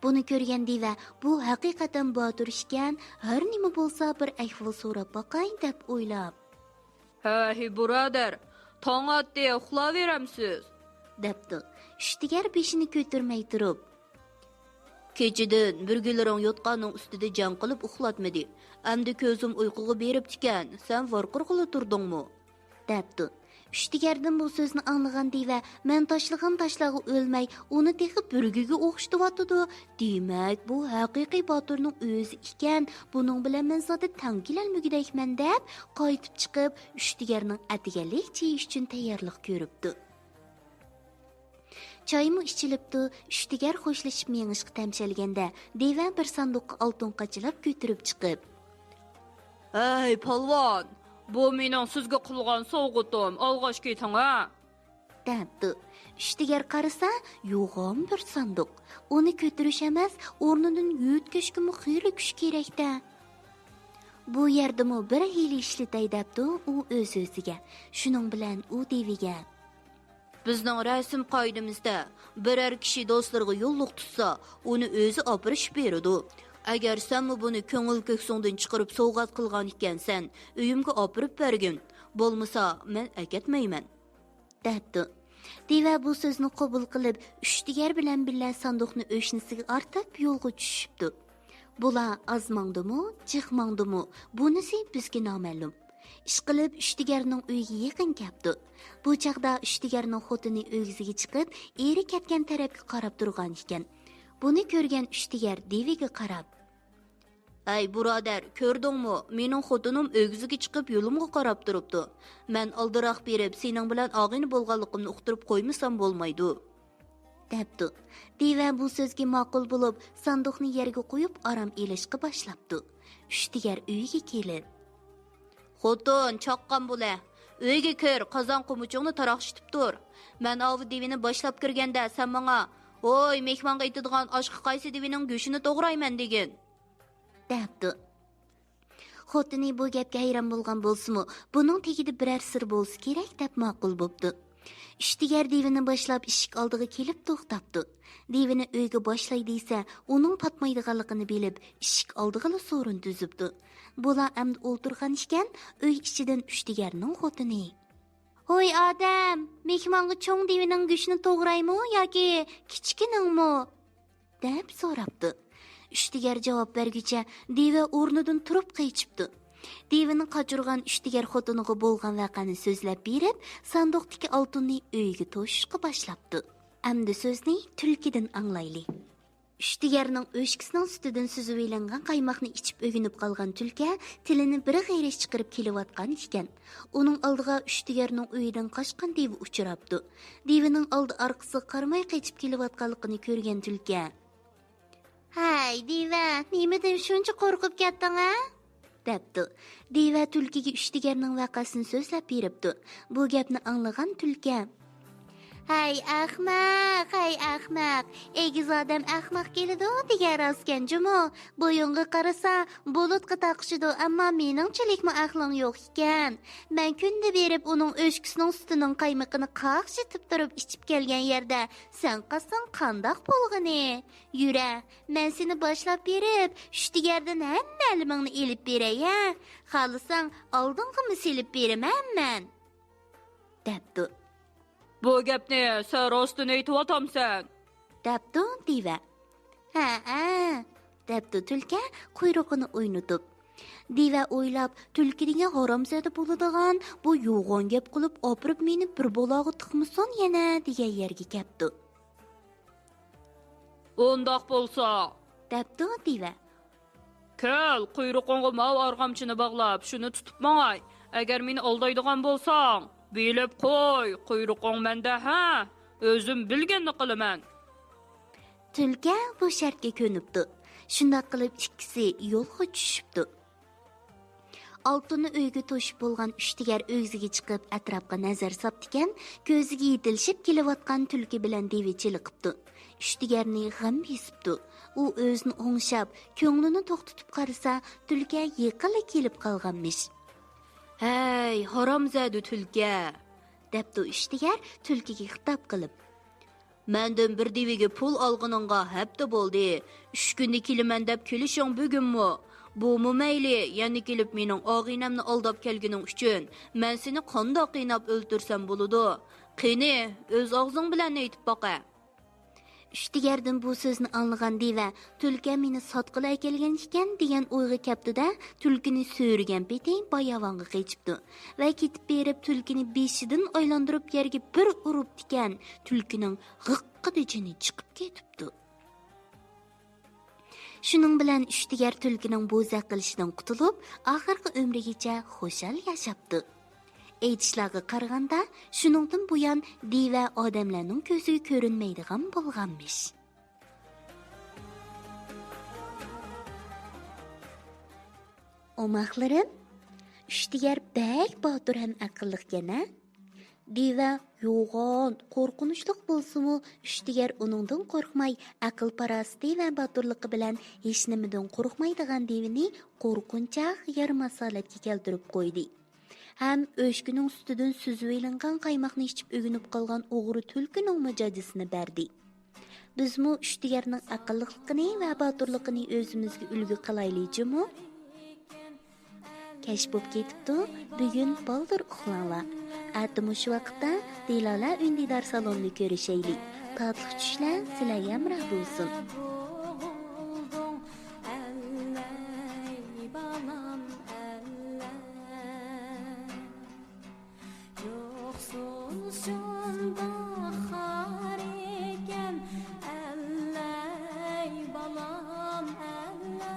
Buni ko'rgan Deva, bu haqiqatan botir ishkan, har nima bo'lsa bir ahvol so'rab boqay deb o'ylab: "Hey birodar, tong otdi, uxlaveramsiz?" debdi. Ishtigar beshini ko'tarmay turib: "Kechidan birgilaring yotqanning ustida jang qilib uxlatmadi. Endi ko'zim uyquga beribdi-kan, sen vorqirg'ili turdingmi?" debdi. Ishtigardan bu so'zni anglagan Deva, men tashlagan tashlag'i o'lmay, uni texib burgiga o'xshityotdi. Demak, bu haqiqiy botirning o'zi ekan. Buning bilan men zodi tang kelolmagudekman deb, qaytib chiqib, ishtigarning atiganlik cheyish uchun tayyorlik ko'ribdi. Choymi ichilibdi, ishtigar xo'shlashib mengishga tamshalganda, Deva bir sanduqqa oltin qachilab ko'tirib chiqib: "Ey polvon, bu mening sizga qilgan sovg'atim, olg'ash keting ha?" debdi. Ishtigar qarasa, yo'g'on bir sanduq. Uni ko'tirish emas, o'rnidan yo'tkashga xiyli kuch kerak-da. Bu yerdami bir hiyla ishlatay debdi u o'z-o'ziga. Shuning bilan u Devaga: Bizning rasm qoidamizda biror kishi do'stlariga yo'lliq tutsa, uni o'zi opirish beradi. Agar sen buni ko'ngil ko'ksingdan chiqarib sovg'at qilgan ekansan, uyimga opirib bergin. Bo'lmasa, men akatmayman. Debdi. Diva bu so'zni qabul qilib, Uchtigar bilan birga sanduqni o'shnisiga ortib yo'lga tushibdi. Bular azmangdimi, chiqmangdimi, bunisi bizga noma'lum. Ishqilib Uchtigarning uyiga yaqin kelibdi. Bu chaqda Uchtigarning xotini o'g'ziga chiqib, eri ketgan tarafga qarab turgan ekan. Buni ko'rgan Uchtigar Diviga qarab: Ay birodar, ko'rdingmi? Mening xotinim o'g'ziga chiqib yo'limga qarab turibdi. Men oldiroq berib, sening bilan og'ini bo'lganligimni uqtirib qo'ymasam bo'lmaydi. debdi. Diva bu so'zga ma'qul bo'lib, sanduqni yerga qo'yib aram elishga boshlabdi. Uchtigar uyiga kelib: Xotin, chaqqan bo'la. Uyga kir, qozon qumuchingni taraqshitib tur. Men ovi devini boshlab kirganda sen menga, "Voy, mehmonga aytadigan oshqi qaysi devining go'shini to'g'rayman" degin. debdi. Xotini bu gapga hayron bo'lgan bo'lsa-mu, buning tagida biror sir bo'lsa kerak deb ma'qul bo'pti. Uchtigar devini boshlab eshik oldiga kelib to'xtabdi. Devini uyga boshlaydi desa, uning patmaydiganligini bilib, eshik oldiga so'rin tuzibdi. Bular amd o'ltirgan ekan, uy ichidan Uchtigarning xotini: "Hoy odam, mehmonga cho'ng devining go'shini to'g'raymi yoki kichkiningmi?" deb so'rabdi. Uchtigar javob berguncha deva o'rnidan turib qaychibdi. Devini qochirgan Uchtigar xotiniga bo'lgan voqeani so'zlab berib, sanduqdagi oltinni uyiga to'shishga boshlabdi. Endi so'zni tulkidan anglayli. Uchtigarning o'shkisining sutidan suzib elangan qaymoqni ichib o'ginib qolgan tulka tilini bir g'ayrish chiqarib kelayotgan ekan. Uning oldiga Uchtigarning uyidan qochgan devi uchrabdi. Devining oldi orqasiga qaramay qaytib kelayotganligini ko'rgan tulka: "Hay, deva, nimadan shuncha qo'rqib ketding, a?" debdi. Deva tulkiga Uchtigarning voqeasini so'zlab beribdi. Bu gapni anglagan tulka: "Hay ahmaq, egiz odam ahmaq keladi degan rostkan jumo. Bo'yinga qarasa bulutga taqishidi, ammo meningchilikmi aqling yo'q ekan. Men kunda berib uning o'shkisining sutining qaymoqini qaqshitib turib ichib kelgan yerda sen qasding qandoq bo'lg'ini? Yura, men seni boshlab berib, Uchtigardan hamma ilmingni elib beray-a. Xohlasang oldingimi silib beraman men" debdi. Bu gapni sen rostini aytyotamsan, debdi deva. Ha, debdi tulka quyrug'ini o'ynatib. Deva o'ylab, tulkiga haromzada bo'ladigan bu yo'g'on gap qilib opirib meni bir bolog'i tiqmisan yana degan yerga kelibdi. "Undoq bo'lsa", debdi deva. "Kel, quyruqingga mav arg'amchini bog'lab, shuni tutib mangay. Agar meni aldaydigan bo'lsang, bilib qo'y, quyruqing menda, ha? O'zim bilganni qilaman." Tulka bu shartga ko'nibdi. Shunday qilib ikkisi yo'lga tushibdi. Oltinni uyga to'shib bo'lgan Uchtigar o'g'ziga chiqib atrofga nazar solibdikan, ko'ziga yetilishib kelayotgan tulki bilan devichilik qilibdi. Uchtigarni g'am besibdi. U o'zini o'ngshab, ko'nglini to'xtatib qarasa, tulka yiqilib kelib qolganmish. "Hey, haromzada tulka", debdi Uchtigar tulkiga xitob qilib. "Mendan bir deviga pul olganingga hafta bo'ldi. 3 kunda kelaman deb kelishing bugunmi? Bu mayli, yana kelib mening og'inamni aldab kelganing uchun men seni qandoq qiynab o'ltirsam bo'ladi? Qani, o'z og'zing bilan aytib boqa." Uchtigardan bu so'zni anglagan deva, tulka meni sotqilay kelgan ekan degan o'yga kelibdi-da, tulkini so'rgan peting bayavonga qaytibdi va ketib berib tulkini beshidan aylantirib yerga bir urib tikan, tulkining g'iqqida jini chiqib ketibdi. Shuning bilan Uchtigar tulkining bo'zaq qilishidan qutulib, oxirgi umrigacha xushal yashapdi. Aytishlarga qaraganda, shuningdan buyon deva odamlarning ko'ziga ko'rinmaydigan bo'lganmish. O'maqlarim, Uchtigar bak botir ham aqlliqgana. Deva yo'g'on, qo'rqinchli bo'lsa-mu, Uchtigar uningdan qo'rqmay, aql parasti va botirligi bilan hech nimadan qo'rqmaydigan devini qo'rqinchoq yarmasolatga keltirib qo'ydi. Ham o'shkining ustidan suzib elingan qaymoqni ichib o'ginib qolgan o'g'ri tulkining mijozisini berdi. Bizmi Üçtigarning aqlliqligini va boturligini o'zimizga ulgu qilaylikmi? Kech bo'lib ketibdi. Bugun baldir uxlanglar. Atimi shu vaqtda Dilola Undidor salonini ko'rishaylik. Tatlı tushlar sizlarga hamroh bo'lsin. Boğuldun elley balam elley Yoksun şunda bahar eken elley balam elley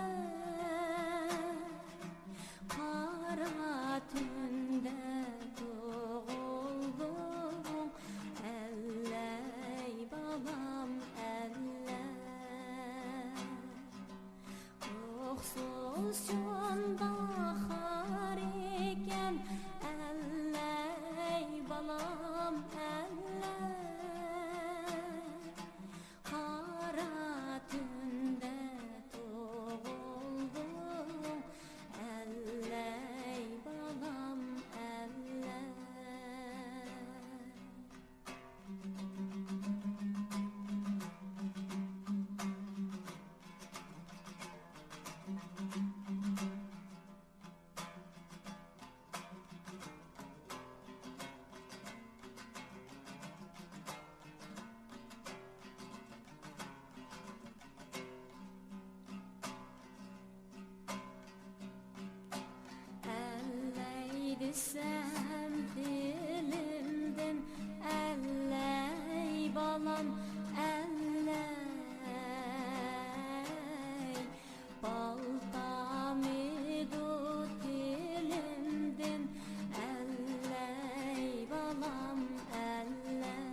Kara tünde doğuldun elley balam elley Koksuz şun bahar eken elley balam elley Kara tünde doğuldun elley balam elley Elley desem dilimden elley balam elley Baltamı tut dilimden elley balam elley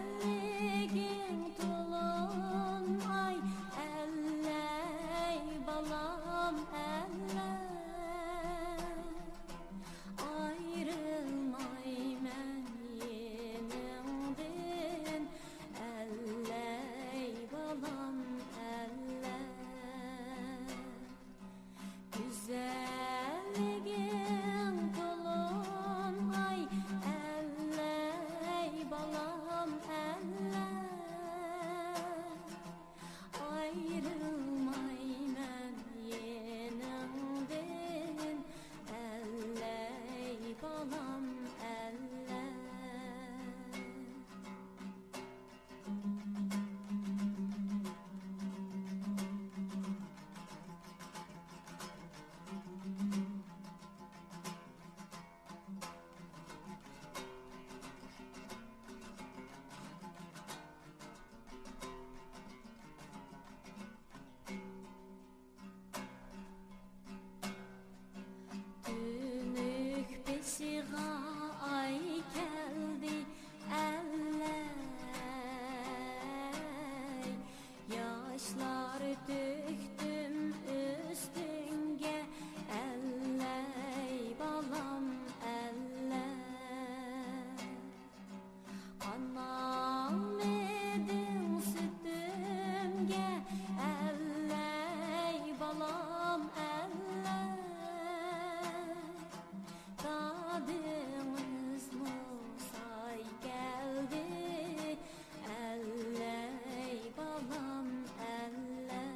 Güzelliğin tulunmay elley balam elley Ayrılmay men yenimden elley balam elley Güzelliğin tulunmay elley balam elley Ayrılmay men yenimden elley balam elley Dönük beşiğa ay geldi elley Yaşlar döktüm üstünge elley balam elley Anam edin sütümge elley balam elley Tadımız musay geldi elley balam elley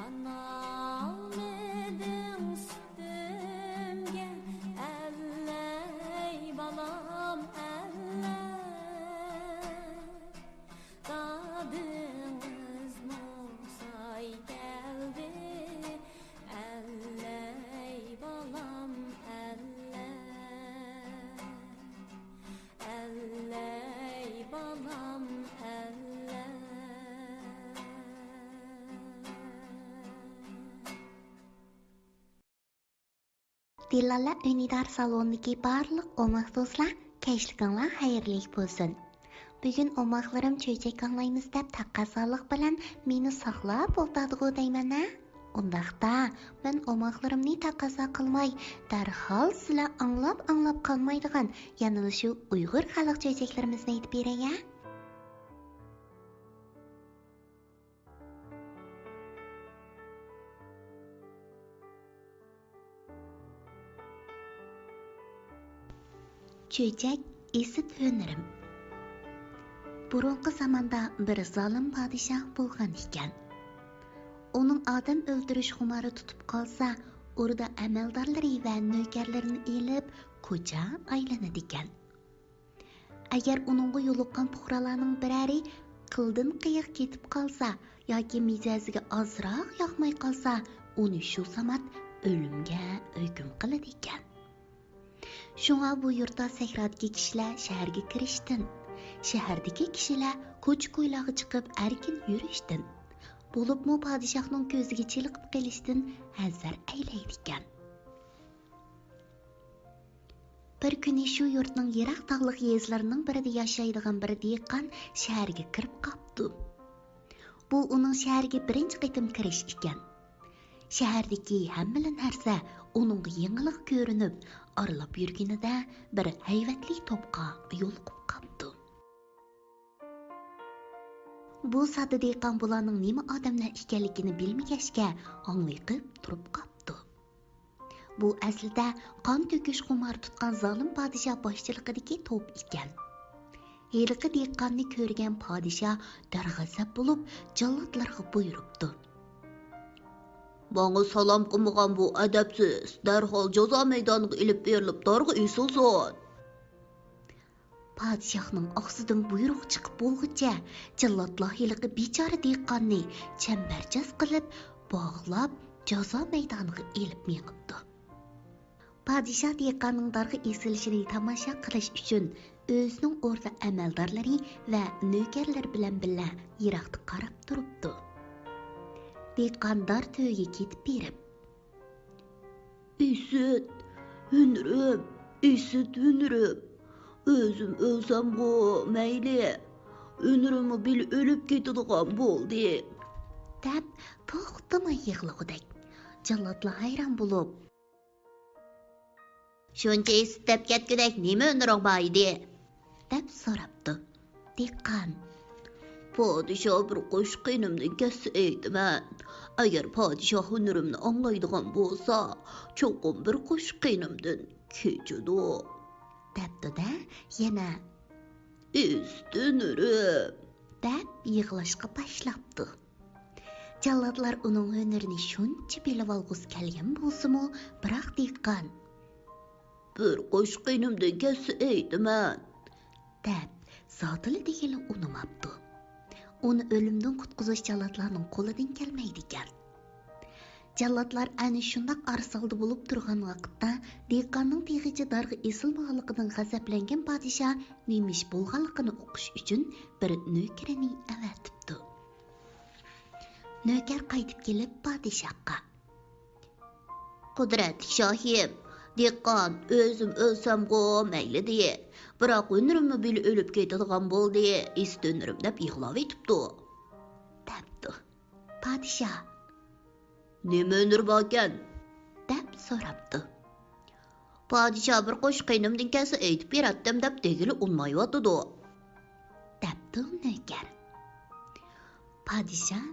Anam edin sütümge elley balam elley Tadımız musay geldi elley balam elley Elley balam elley Dilola Undidor salonidagi barliq omoq do'stlar, kechliginglar xayrli bo'lsin. Bugun omoqlarim cho'chak anglaymiz deb taqozolik bilan meni saqlab o'tadigu deyman-a. Undaqda men omoqlarimni taqozo qilmay, darhol sizlar anglab qolmaydigan yana shu Uyg'ur xalq cho'chaklarimizni aytib beray-a. Çöçek esit hünürüm. Burunqi zamanda bir zalim padişah bo'lgan ekan. Onun adam öldürüş xumarı tutup qalsa, orada əməldorları və nökərlərini elib koca aylanadigan. Agar onunğa yoluqqan puhralarning birari qildin qiyiq ketib qalsa yoki mizaziga ozroq yoqmay qalsa, uni shu samat o'limga hukm qiladi ekan. Shunga bu yurtda sahrodagi kishilar shaharga kirishdan, shahardagi kishilar ko'ch-ko'ylarga chiqib erkin yurishdan, bo'libmi podshohning ko'ziga chiliqib qolishdan hazar aylaydi ekan. Bir kuni shu yurtning yiroq tog'liq yezlarining birida yashaydigan bir dehqon shaharga kirib qopdi. Bu uning shaharga birinchi qitim kirish ekan. Shahardagi hamma narsa uningga yengiliq ko'rinib, aralab yurganida bir hayvatli to'pqa yo'liqib qopdi. Bu sodda dehqon bularning nima odamlar ekanligini bilmagachga anglayqib turib qopdi. Bu aslida qon to'kish xumar tutgan zolim podshoh boshchiligidagi to'p ekan. Heliqi dehqonni ko'rgan podshoh darg'azab bo'lib, jallodlarga buyuribdi. Bana salam qilmagan bu adabsiz darhol jazo maydoniga ilib berilib dorga usulsin. Podshohning og'zidan buyruq chiqib bo'lguncha jallodlar heliqi bechora dehqonni chambarchas qilib, bog'lab jazo maydoniga ilib mengibdi. Podshoh dehqonning dorga esilishini tomosha qilish uchun o'zining o'rta amaldorlari va nökərlər bilan birga yiroqda qarab turibdi. Dehqondor to'yiga ketib berib, İssit, hünürüm, özüm ölsem-go mayli, hünürümü bil ölüp ketadigan bo'ldi. deb to'xtamay yig'lagudak. Jallodlar hayron bo'lib, Shuncha istab ketgudak nima hünürüň bar edi? deb so'rabdi. Dehqon, Podshoh bir qo'shqinimdan kassa aytman. Agar podshoh hünürümni anglaydigan bo'lsa, cho'qim bir qo'shqinimdan kechadi. debdi-da yana Hünürüm. deb yig'lashga boshlabdi. Jallodlar uning hunarini shuncha bilib olg'us kelgan bo'lsa-mu, biroq dehqon Bir qo'shqinimdan kassa aytman. deb zotili degili unimabdi. Uni o'limdan qutqizish jallodlarning qo'lidan kelmaydi ekan. Jallodlar ana shundoq arsalda bo'lib turgan vaqtda dehqonning teg'ichi darg'a esilmaganligidan g'azablangan podshoh nemish bo'lganligini o'qish uchun bir nökərini avatibdi. Nökər qaytib kelib podshohga: Qudratli shohim, dehqon o'zim o'lsam-go mayli deya, biroq hünürümni bil o'lib ketadigan bo'ldi, hünürüm deb yig'lab etibdi. debdi. Podshoh Nima hünür borkan? deb so'rabdi. Podshoh bir qo'shqinimdan kassa aytib beratdim deb degili unmayotdi. debdi nökər. Podshoh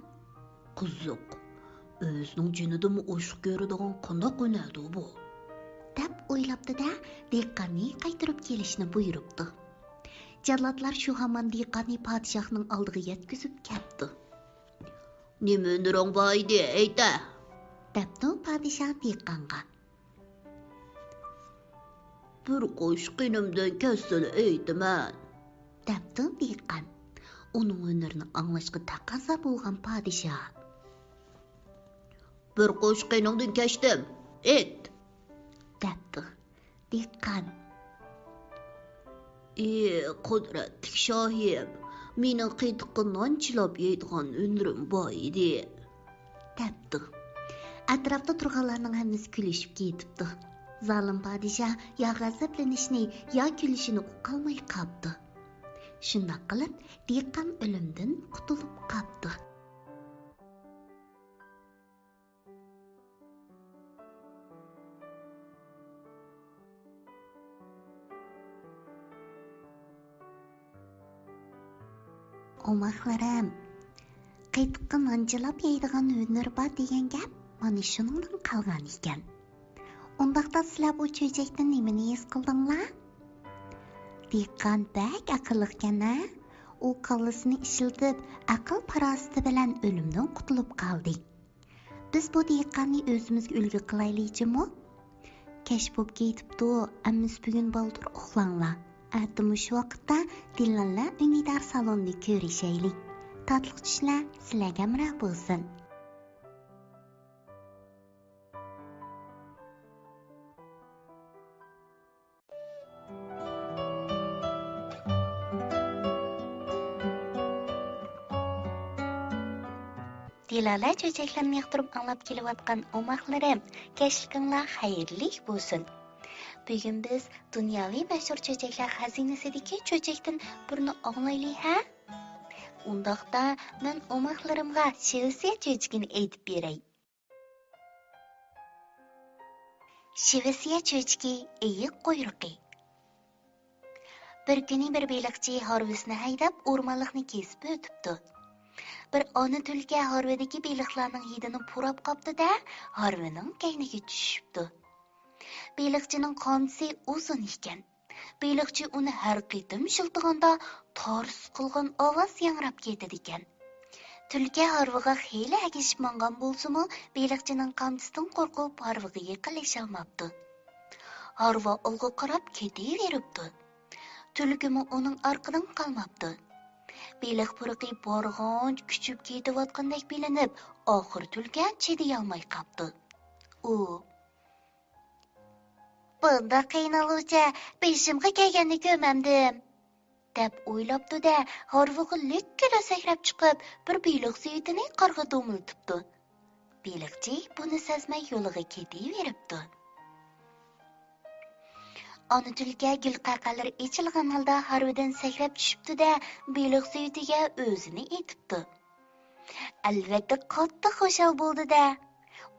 Qiziq, o'zining jinidimi o'shiq ko'radigan qandoq o'ynadi bu? deb o'ylabdi-da, dehqonni qaytirib kelishni buyuribdi. Jallodlar shu hamon dehqonni podshohning oldiga yetkazib keldi. Nima hünürüň bar edi, ayta. debdi podshoh dehqonga. Bir qo'shqinimdan kassani aytman. debdi dehqon. Uning hunarini anglashga taqozo bo'lgan podshoh Bir qo'shqiningdan kashdim, ayt. debdi. Dehqon Qudratli shohim, mening qiytiqqa non chilab yeydigan hünürüm bar edi. debdi. Atrofda turganlarning hammasi kulishib ketibdi. Zolim podshoh yo g'azablanishni yo kulishini uqolmay qoldi. Shundoq qilib, dehqon o'limdan qutulib qoldi. Omaxlarim, qiytiqqa manchilab yeydigan hünür bor degan gap mana shuningdan qolgan ekan. Undaqda sizlar bu cho'chakdan nimani his qildinglar? Dehqon bak aqlliqkan-a? U qallasini ishiltib, aql parosati bilan o'limdan qutulib qoldi. Biz bu dehqonni o'zimizga ulgu qilaylikmi? Kech bo'lib ketibdi, ammiz bugun baldur uxlanglar. Atimi shu vaqtda Dillallar Umidar salonida ko'rishaylik. Tatliq tushlar sizlarga hamroh bo'lsin. Dilala cho'chaklarni yaqtirib anglab kelayotgan omoqlarim, kechlikinglar xayrli bo'lsin. Bugun biz dunyoviy mashhur cho'chaklar xazinasidagi cho'chakdan birini anglaylik, ha? Undaqda men omoqlarimga Shvetsiya cho'chagini aytib beray. Shvetsiya cho'chagi ayiq quyruqi. Bir kuni bir baliqchi harvisini haydab o'rmonlikni kesib o'tibdi. Bir ona tulki harvidagi baliqlarning hidini purab qopdi-da, harvining kayniga tushibdi. Baliqchining qamchisi uzun ekan. Baliqchi uni har qitim shiltiganda tors qilgan ovoz yangrab ketadi ekan. Tulki harviga xeyli agishib mangan bo'lsa-mu, baliqchining qamchisidan qo'rqib harviga yaqinlasha olmabdi. Harva olg'a qarab ketaveribdi. Tulkimi uning orqadan qolmabdi. Baliq puruqi borg'on kuchib ketayotgandek bilinib, oxir tulki chidayolmay qoldi. U bunda qiynaluvchi beshimga kelganni ko'mamdim deb o'ylabdi-da, harviga likkida sakrab chiqib, bir baliq suyitini qarg'a do'miltibdi. Baliqchi buni sezmay yo'liga ketaveribdi. Ona tulki gulqaqalar ichilgan holda harvidan sakrab tushibdi-da, baliq suyitiga o'zini etibdi. Albatta qattiq xushal bo'ldi-da.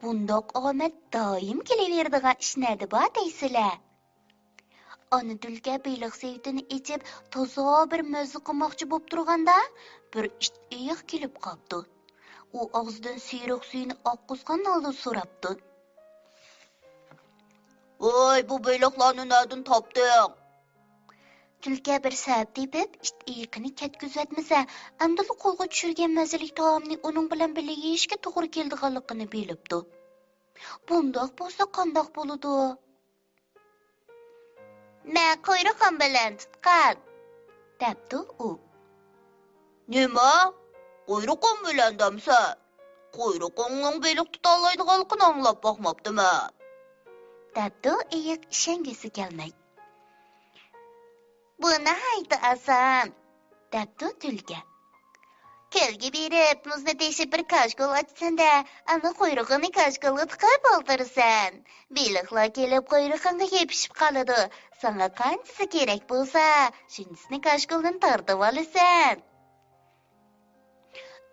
Bundoq omad doim kelaveradigan ish nadi bor deysizlar? Ona tulki baliq suyitini ichib, toza bir mazza qilmoqchi bo'lib turganda, bir ayiq kelib qoldi. U og'zidan suyruq suyini oqqizgan holda so'rabdi. Voy, bu baliqlarni nereden topding? Tulki bir sabab tepib, ayiqini ketkizatmasa, amdili qo'lga tushirgan mazali taomni uning bilan birga yeyishga to'g'ri keldiganligini bilibdi. Bundoq bo'lsa qandoq bo'ladi? Men quyruqim bilan tutqan, debdi u. Nima? Quyruqim bilan damsan? Quyruqingning baliq tutolmaydiganligini anglab boqmabdiman. Debdi ayiq ishongisi kelmay. Buni hayda oson, debdi tulki. Ko'lga berib, muzni teshib bir kashkol ochsanda, ana quyrug'ini kashkolga tiqib o'ldirsan. Baliqlar kelib quyrug'ingga yepishib qoladi. Sana qanchasi kerak bo'lsa, shunisini kashkoldan tortib olasan.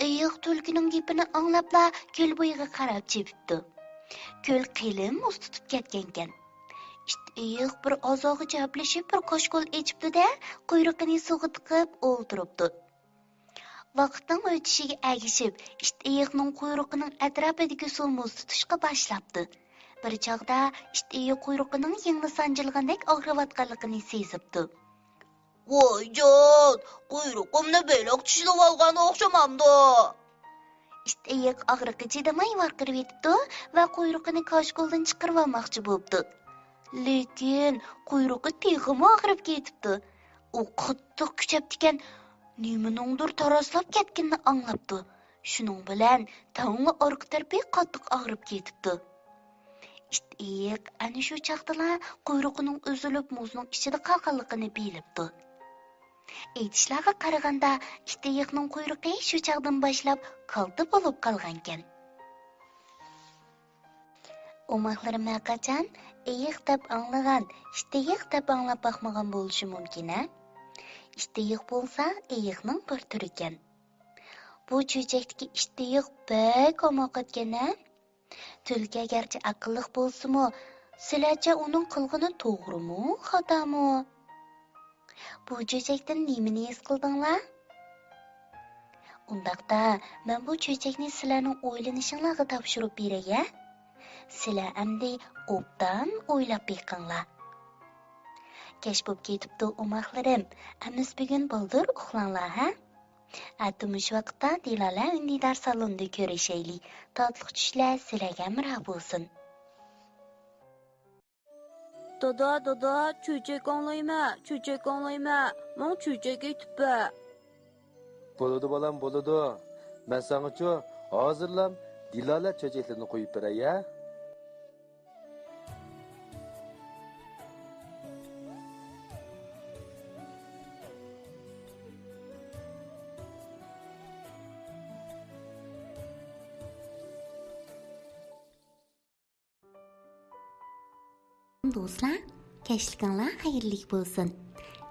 Ayiq tulkining gapini anglabla ko'l bo'yiga qarab chepibdi. Ko'l qilim muz tutib ketgan ekan. Ayiq bir ozog'i chaplashib bir kashkol ichibdi-da, quyrug'ini suvga tiqib o'ldiribdi. Vaqtning o'tishiga agishib, ayiqning quyruqining atrofidagi suv muz tutishga boshlabdi. Bir chog'da ayiq quyruqining yengli sanjilgandek og'riyotganligini sezibdi. Voy jon, quyruqimni baliq tishlab olgan o'xshamamdi. Ayiq og'riqqa chidamay varqirib yetibdi va quyruqini kashkoldan chiqarib olmoqchi bo'libdi. Lekin quyruqi teg'imi og'rib ketibdi. U qattiq kuchayibdigan nimaningdir taroslab ketganini anglabdi. Shuning bilan tong'i orqa tarafi qattiq og'rib ketibdi. Ayiq ana shu chaqdala quyruqining uzilib muzning ichida qolganligini bilibdi. Aytishlarga qaraganda, ayiqning quyruqi shu chaqdan boshlab qalti bo'lib qolgan ekan. Omoqlarim qachon ayiq deb anglagan, ayiq deb anglab boqmagan bo'lishi mumkin-a? Ayiq bo'lsa, ayiqning bir turi ekan. Bu cho'chakdagi ayiq bek omoq etgan-a? Tulki garchi aqlli bo'lsa-mu, sizlarcha uning qilgani to'g'rimi, xatomi? Bu cho'chakdan nimani his qildinglar? Undaqda, men bu cho'chakni sizlarning o'ylanishinglarga topshirib beray-a? Sizlar endi obdan o'ylab beqinglar. Keş bo'p ketibdi umoqlarim. Ammo bugun buldur uxlanglar, ha? Atumush vaqtda Dilola Undidar salonida ko'rishaylik. Tatliq tushlar sizlarga miraq bo'lsin. Dada, cho'chak anglayma. Men cho'chak aytibba. Bo'ladi bolam, bo'ladi. Men sanga-chu hozirlam Dilola cho'chaklarini qo'yib beray, ya. Do'stlar, kechlikinglar xayrli bo'lsin.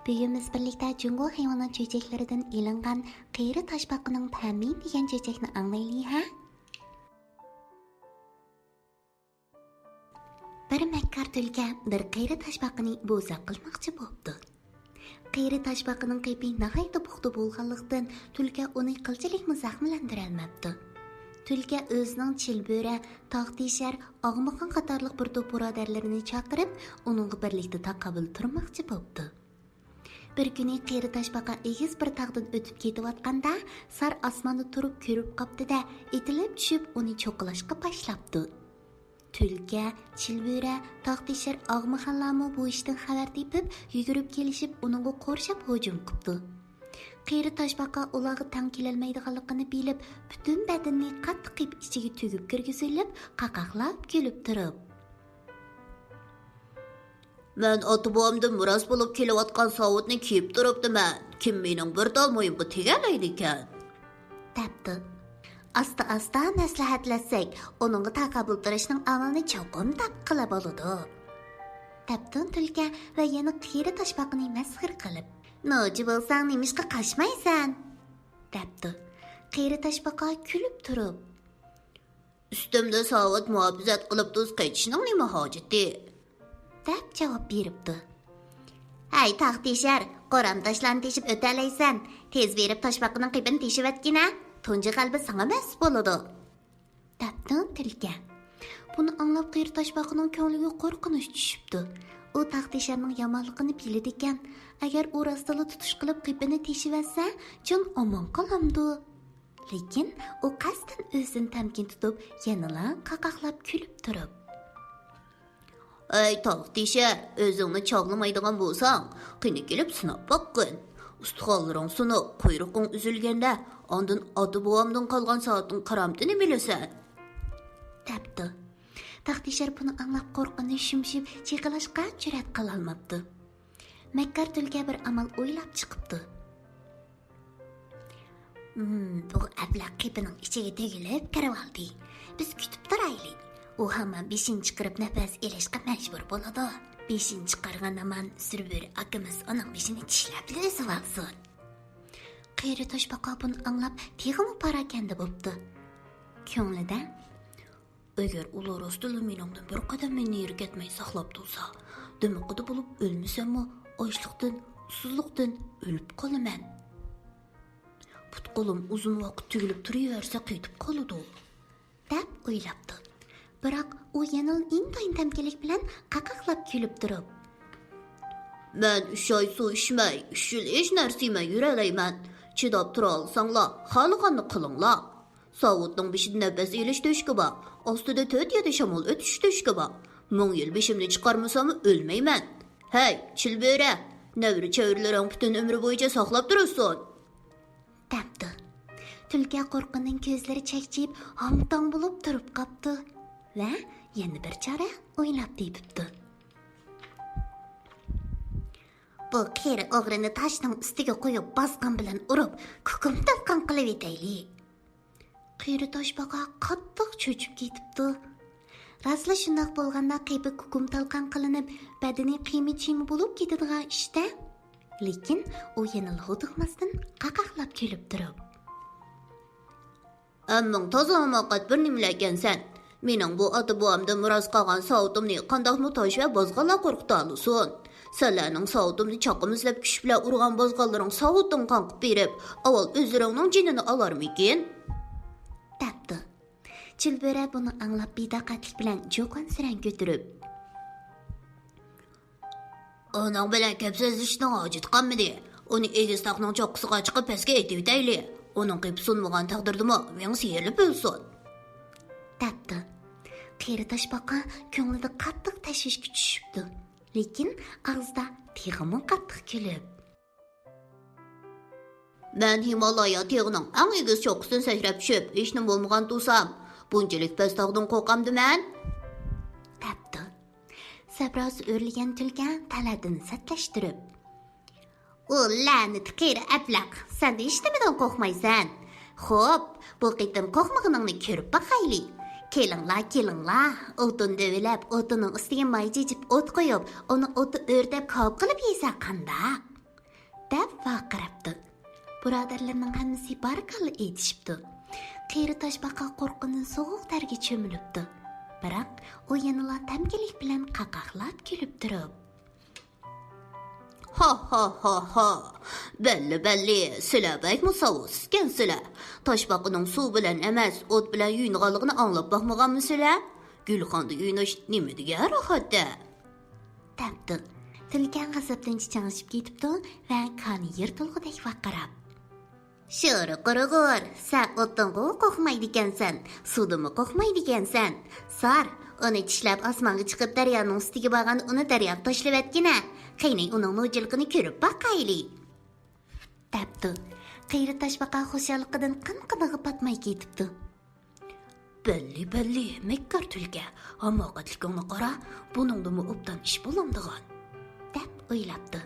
Bugun biz birlikda Jungo hayvonot cho'chaklaridan ilingan qiyri toshbaqining Tamin degan cho'chakni anglaylik, ha? Bir makkar tulka bir qiyri toshbaqini bo'zaq qilmoqchi bo'ldi. Qiyri toshbaqining qipi nihoyatda puxta bo'lganlikdan tulka uni qilchalik muzahmlantirolmabdi. Tulka o'zining chilbura, tog'teshar, og'miqon qatorliq bir to'p birodarlarini chaqirib, uningga birlikda taqobil turmoqchi bo'ldi. Bir kuni qiyri toshbaqa egiz bir tog'dan o'tib ketayotganda, sar osmonda turib ko'rib qopdi-da, etilib tushib uni cho'qilashga boshlabdi. Tulka, chilbura, tog'teshar, og'miqonlarmi bu ishdan xabar tepib, yugurib kelishib, uningga qo'rshab hujum qildi. Qiyri toshbaqa ularga tang kelolmaydiganligini bilib, butun badanini qattiq qilib ichiga tugib kirgizilib, qaqaqlab kulib turib. Men ota-bobomdan miros bo'lib kelayotgan sovutni kiyib turibdiman. Kim mening bir dolmoyimga tegalaydi ekan? Debdi. Asta-asta maslahatlasak, uningga taqobil turishning amalini cho'qim tap qilib oladi. Debdi tulka va yana qiyri toshbaqani masxir qilib. Noji bo'lsang nimishqa qashmaysan? Debdi. Qiyri toshbaqa kulib turib. Ustimda sovut muhofazat qilib tuz qaytishning nima hojati? Deb javob beribdi. Hay taqtishar, qoram tashlan teshib o'talaysan. Tez berib toshbaqining qibini teshib atgina, tunji qalbi sanga mas'ul bo'ladi. Debdi tulka. Buni anglab qiyri toshbaqining ko'ngliga qo'rqinish tushibdi. U taqtisharning yomonligini biladi ekan. Agar u rostala tutish qilib qibini teshib atsa, jon omon qolamdi. Lekin u qasdan o'zini tamkin tutib, yanala qaqaqlab kulib turib. Ey taqtishar, o'zingni chog'lamaydigan bo'lsang, qini kelib sinab boqqin. Ustixonlaring sinib, quyruqing uzilganda, ondan ota-bobomdan qolgan soatning qaramtini bilasan. Debdi. Taqtishar buni anglab qo'rqini shumshib, chaqalashqa jur'at qila olmabdi. Makkar tulka bir amal o'ylab chiqibdi. Bu ablaq qipining ichiga tegilib kirib oldi. Biz kutib turaylik. U hamon beshin chiqarib nafas elishga majbur bo'ladi. Beshin chiqargan aman Sirbir akamiz uning beshini tishlab o'sib olsin. Qiyri toshbaqa buni anglab teg'imi parakanda bo'pti. Ko'nglida agar ular rostila meningdan bir qadam meni ketmay saqlab tursa, demoqda bo'lib o'lmasammi, ochliqdan, susuzlikdan o'lib qolaman. Put-qo'lim uzun vaqt tugilib turaversa qaytib qoladi, deb o'ylabdi. Biroq u yana intayin tamkilik bilan qaqaqlab kulib turib. Men 3 oy suv ichmay, 3 yil hech narsa yemay yuralayman. Chidab tura olsanglar, xohlaganni qilinglar. Sovutning beshida nafas elish to'shki bor. Ostida 4 shamol o'tish to'shki bor. 1000 yil beshimni chiqarmasam o'lmayman. Hey, chilbera, navri chavirlaring butun umri bo'yicha saqlab tursin. Debdi. Tulka qo'rqinning ko'zlari chaqchib, hamtong bo'lib turib qopdi va yana bir chora o'ylab tepibdi. Bu qiyri o'g'rini tashning ustiga qo'yib bosqon bilan urib, kukum talqon qilib etaylik. Qiyri toshbaqa qattiq cho'chib ketibdi. Rasli shundoq bo'lganda qipi kukum talqon qilinib, badani qiymi-chiymi bo'lib ketadigan ishda. Lekin u yana huduqmasdan qaqaqlab kulib turib. Ammang toza hamoqat bir nimlar ekansan. Mening bu ota-bobomdan miros qolgan sovutimni qandoqmi tosh va bozg'alar qo'rqita olsin. Sizlarning sovutimni chaqimizlab kuch bilan urgan bozg'alaring sovutim qanqib berib, avval o'zlaringning jinini olarmikin? Debdi. Chilbira buni anglab bedaqatlik bilan jo'qon siran ko'tirib. Onun bilan ko'p so'zlashishning hojati qolmadi. Uni egiz taqning choqqisiga chiqib pastga aytib o'tayli. Uning qilib sunmagan taqdirdimi, men siyilib bo'lsin. Debdi. Qeri toshbaqa ko'nglida qattiq tashvishga tushibdi. Lekin og'zida teg'imi qattiq kulib. Men Himalaya teg'ning eng egiz choqqisini sakrab tushib, hech nima bo'lmagan tursam, bunchalik past taqdan qo'rqamdiman. Debdi. Sabroz o'rlagan tulki taladini satlashtirib. O la'nat qeri ablaq, sen hech nimadan qo'rqmaysan. Xo'p, bu qitim qo'rqmaganingni ko'rib boqayli. Kelinglar, o'tin devilab, o'tining ustiga may jejib o't qo'yib, uni o'ti o'rdab ko'p qilib yesa qanday? Deb vaqirabdi. Birodarlarning hammasi barkalla aytishibdi. Qeri toshbaqa qo'rqindan sovuq targa cho'milibdi. Biroq u yanala tamkilik bilan qaqaqlab kulib turib. Ha. Belli, sizlar bakmi savusgansizlar. Toshbaqining suv bilan emas, o't bilan yuyinganligini anglab boqmaganmisizlar? Gulxonda yuyinish nima degan rohatda? Debdi. Tilkan g'azabdan chichangishib ketibdi va qoni yirtilg'idek vaqirab. Sho'ri qurg'ur, sen o'tdan qo'rqmaydi ekansan, suvdimi qo'rqmaydi ekansan. Sar, uni tishlab osmonga chiqib daryoning ustiga borgan uni daryoga tashlab atgina. Qiyning uning nojilqini ko'rib boqayli. Debdi. Qeri toshbaqa xo'shalligidan qinqidag'i patmay ketibdi. Belli, mekkar tulka. Hamoqatligingni qara, buningdimi obdan ish bo'lamdigan. Deb o'ylabdi.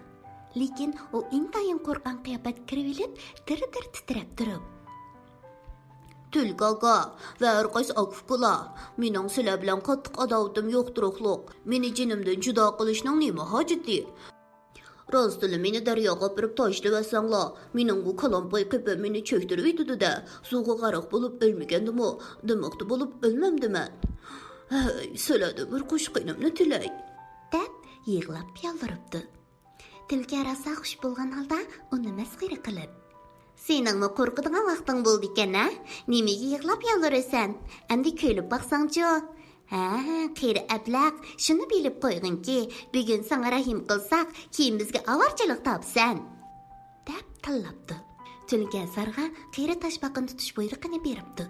Lekin u intayin qo'rqan qiyobat kirib dir-dir titrab turib. Tulkaga va har qaysi akufkula, mening sizlar bilan qattiq adovatim yo'qtiruqliq. Meni jinimdan judo qilishning nima hojati? Rostili meni daryoga opirib tashlabasanglar, mening bu kalompoy qipi meni cho'ktirib yutdi-da, suvga g'arq bo'lib o'lmagandimi, demoqda bo'lib o'lmamdiman. Hey, sizlarda bir qo'shqinimni tilay. Deb yig'lab yoldiribdi. Tilka rosa xush bo'lgan holda uni masxara qilib. Seningmi qo'rqadigan vaqting bo'ldi ekan-a? Nimaga yig'lab yolvirasan? Endi ko'rib baqsang-chi. Ha, qeri ablaq, shuni bilib qo'yginki, bugun senga rahim qilsak, keyin bizga avorchilik topsan. Deb tillabdi. Tilka sarg'a qeri toshbaqani tutish buyruqini beribdi.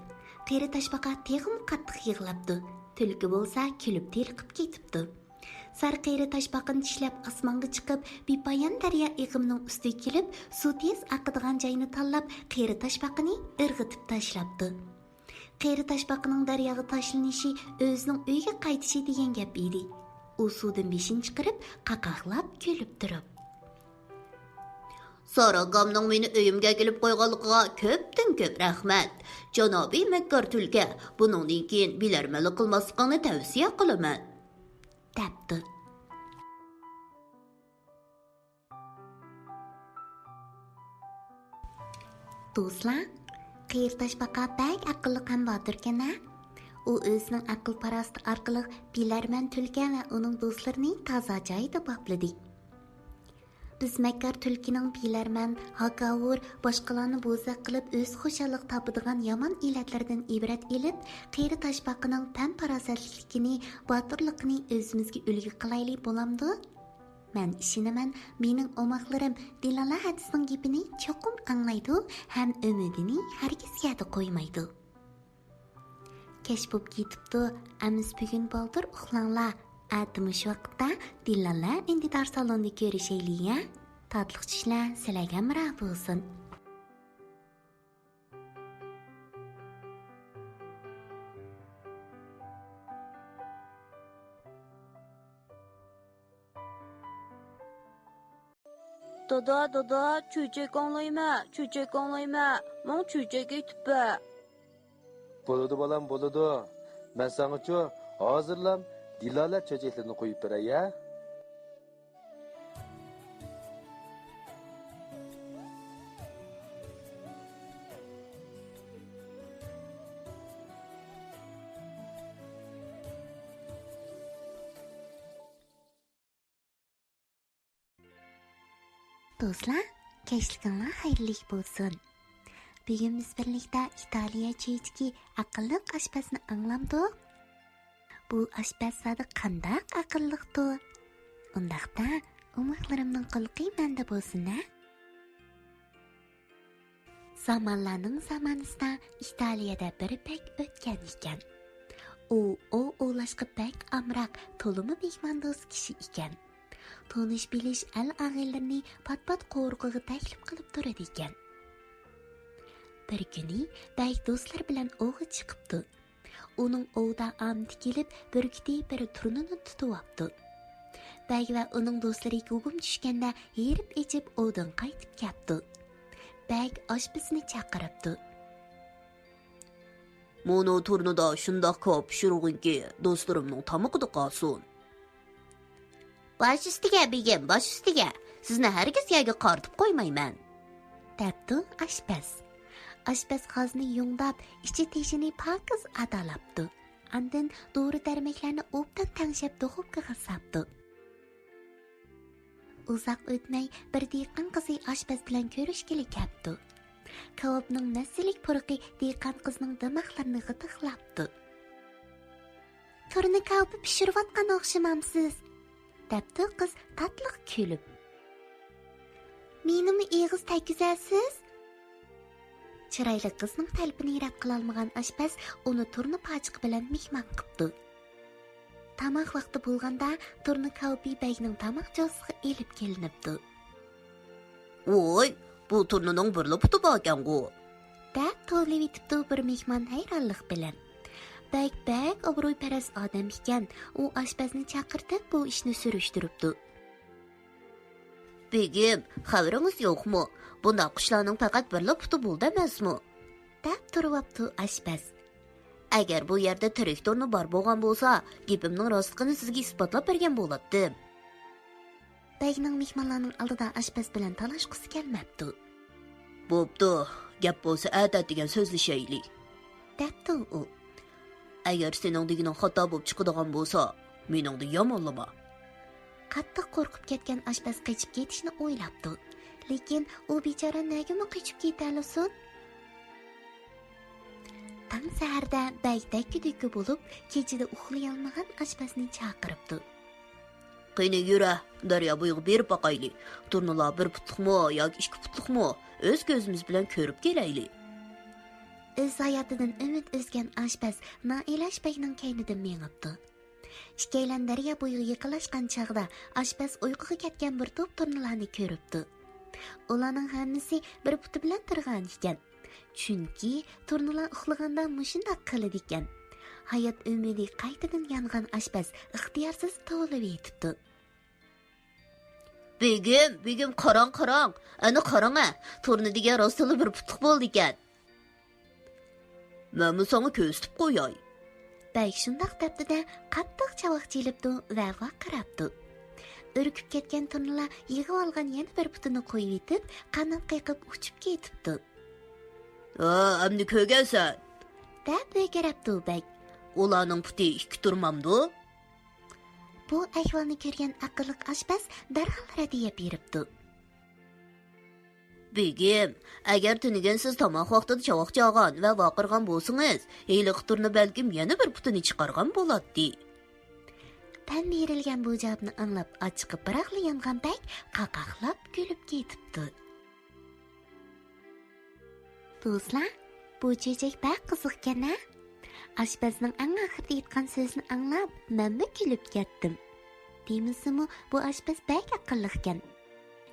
Qeri toshbaqa teg'im qattiq yig'labdi. Tulki bo'lsa kulib teliqib ketibdi. Sar qeri toshbaqani tishlab osmonga chiqib, bepoyon daryo ig'imining ustiga kelib, suv tez oqadigan joyni tanlab, qeri toshbaqani irg'itib tashlabdi. Qeri toshbaqining daryoga tashlanishi o'zining uyiga qaytishi degan gap edi. U suvdan beshin chiqarib, qaqaqlab kulib turib. Saragamning meni uyimga kelib qo'yganligiga ko'p rahmat. Janobiy makkor tulka, buningdan keyin bilarmalik qilmaslikni tavsiya qilaman. Debdi. Do'stlar, qeri toshbaqa bak aqlli ham botirkan-a? U o'zining aql parasti orqali bilarman tulka va uning do'stlarini toza joyda bopladi. Biz makkor tulkining bilarman, hakavur, boshqalarni bo'zaq qilib o'z xushallik topadigan yomon illatlardan ibrat elib, qeri toshbaqining pam farosatlikini, botirligini o'zimizga ulgu qilayli bo'lamdi. Men ishinaman, mening omoqlarim Dilala hadisning gapini cho'qim anglaydi ham umidini hargiz yada qo'ymaydi. Kech bo'lib ketibdi, amiz bugun boldir uxlanglar. Atimish vaqtda Dilala intidor salonida ko'rishaylik-a. Tatliq tushlar sizlarga ma'ruf bo'lsin. Dada, cho'chak anglayma. Men cho'chak aytibba. Bo'ladi bolam, bo'ladi. Men senga-chu hozirlam Dilala cho'chaklarini qo'yib beray-a. Do'stlar, kechliklar xayrli bo'lsin. Bugun biz birlikda Italiya cheytiki aqlli oshpazni anglamdik. Bu oshpaz zodi qanday aqlliqdi? Undaqda Umaqlarımның qılqı məndə bolsun, hə? Zamanlarning zamanısida İtaliyada bir pek ötken iken. O oğlaşqı pek amraq, tolımı mehmando'z kishi ekan. Tonish bilish al-ag'illarni pat-pat qo'rqig'i taklif qilib turadi ekan. Bir kuni bek do'stlar bilan o'g'i chiqibdi. Uning ovda amdi kelib, bir kuti bir turnini tutib olibdi. Bek va uning do'stlari gugum tushganda yerib echib ovdan qaytib kelibdi. Bek oshpazini chaqiribdi. Mono turnida shundoq ko'p pishirg'inki, do'stlarimning tamog'ida qolsin. Bosh ustiga begim, bosh ustiga. Sizni hargiz yerga qartib qo'ymayman. Debdi oshpaz. Oshpaz qozni yungdab, ichi teshini pokiz adalabdi. Andin dori darmaklarni obdan tangshab duxovkaga sapdi. Uzoq o'tmay bir dehqon qizi oshpaz bilan ko'rishgili kelibdi. Kavobning nasilik purqi dehqon qizning dimoqlarini g'itiqlabdi. Turni kavobi pishirayotgan o'xshamamsiz, debdi qiz tatliq kulib. Menimi eg'iz tegizasiz? Chiroyli qizning talbini rad qila olmagan oshpaz uni turni pachiq bilan mehmon qilibdi. Tamoq vaqti bo'lganda turni kavobi bagning tamoq josiga elib kelinibdi. Voy, bu turnining bir puti bor ekan-ku. Deb to'lib etibdi bir mehmon hayronlik bilan. Bak obro'yparast odam ekan, u oshpazni chaqirtib bu ishni surishtiribdi. Begim, xabaringiz yo'qmi? Bunda qushlarning faqat bir puti bo'ldi emasmi? Deb turibdi oshpaz. Agar bu yerda tirik turni bor bo'lgan bo'lsa, gapimning rostligini sizga isbotlab bergan bo'lardim. Bagning mehmonlarning oldida oshpaz bilan talashqisi kelmabdi. Bo'pti, gap bo'lsa atatigan so'zlashaylik. Debdi u. Agar sening deganing xato bo'lib chiqadigan bo'lsa, meningni yomonlama. Qattiq qo'rqib ketgan oshpaz qochib ketishni o'ylabdi. Lekin u bechora nega qochib ketalasin? Tang saharda bagdagi bo'lib, kechida uxlay olmagan oshpazni chaqiribdi. Qani yura, daryo bo'yiga berib boqaylik. Turnilar bir putliqmi yoki 2 putliqmi? O'z ko'zimiz bilan ko'rib kelaylik. O'z hayotidan umid o'zgan oshpaz noiloj bagning kaynidan mengibdi. Ikkalan daryo bo'yiga yaqinlashgan chog'da oshpaz uyquga ketgan bir to'p turnilarni ko'ribdi. Ularning hammasi bir puti bilan turgan ekan. Chunki turnilar uxlaganda mushundoq qiladi ekan. Hayot umidi qaytadan yongan oshpaz ixtiyorsiz to'lib yetibdi. Begim, qarang. Ana qarang-a, turni degan rostli bir putliq bo'ldi ekan. Men sana ko'zitib qo'yay. Bak shundoq debdi-da, qattiq chavoq chelibdi va vaqirabdi. Urkib ketgan turnilar yig'ib olgan yana bir putini qo'yib etib, qanot qiqib uchib ketibdi. Amni ko'rgansan? Deb begarabdi bak. Ularning puti 2 turmamdi. Bu ahvolni ko'rgan aqlli oshpaz darhol radiya beribdi. Begim, agar tunigan siz tomoq vaqtida chavoq chog'an va vaqirgan bo'lsangiz, heyliq turni balkim yana bir putini chiqargan bo'ladi. Tan berilgan bu javobni anglab ochiqib biraqli yongan bak qaqaqlab kulib ketibdi. Do'stlar, bu chechak bak qiziqkan-a? Oshpazning eng oxirida aytgan so'zni anglab, men kulib ketdim. Deymizmi, bu oshpaz bak aqlli ekan.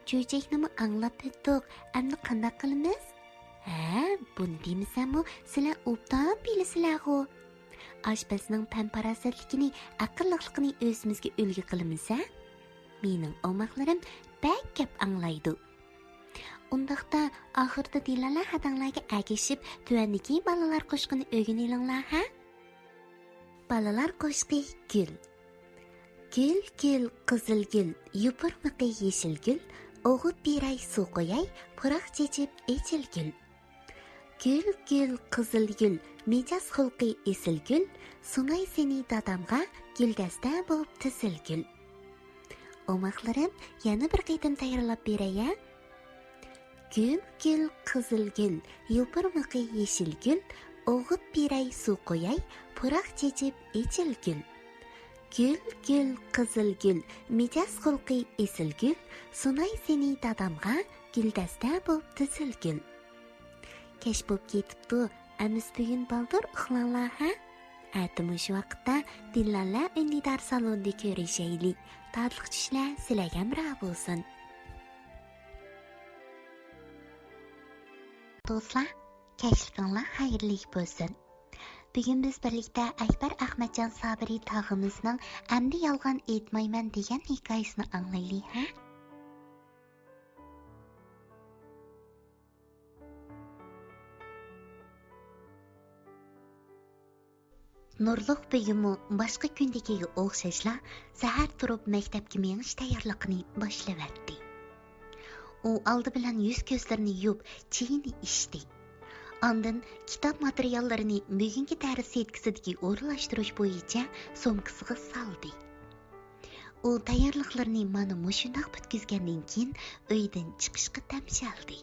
Cho'chakni anglab etdik, endi qanday qilamiz? Buni deymizmi, sizlar obdan bilasizlar-ku. Oshpazning pamparasatligini, aqlliqligini o'zimizga ulgu qilamiz-a? Mening omoqlarim bak gap anglaydi. Undaqda oxirda dilalar hadanglarga agishib, tuvandagi balalar qo'shqini o'rganinglar, ha? Balalar qo'shqi gul. Gul, qizil gul, yupurmiqi yeshil gul, o'g'it beray suv qo'yay, puroq chechib echil gul. Gul, qizil gul, mejas xulqi esil gul, sunay seni dadamga guldasta bo'lib tisil gul. Omoqlarim yana bir qaytim tayyorlab beray-a? Gul, qizil gul, yupurmiqi yeshil gul, o'g'it beray suv qo'yay, puroq chechib echil gul. Gül gül qizil gül, mijoz xulqi esil gül, sunay seni dadamga, guldasta bo'p tizil gül. Kech bo'p ketibdi, amiz bugun baldur uxlanglar ha? Atimi shu vaqtda Dillala unidor salonda ko'rishaylik. Tatliq tushlar sizlarga hamroh bo'lsin. Do'stlar, kechlikinglar xayrli bo'lsin. Bugun biz birlikda Akbar Ahmadjon Sabiriy tog'imizning "Amdi yolg'on aytmayman" degan hikoyasini anglaylik ha? Nurluq begimi boshqa kundagiga o'xshashla sahar turib maktabga menish tayyorligini boshlaverdi. U oldi bilan yuz ko'zlarini yuvib, chiyini ichdi. Ondan kitob materiallarini bugungi dars yetkazidagi o'rinlashtirish bo'yicha so'mkasiga soldi. U tayyorliqlarni mana mushundoq bitkazgandan keyin uydan chiqishga tamshaldi.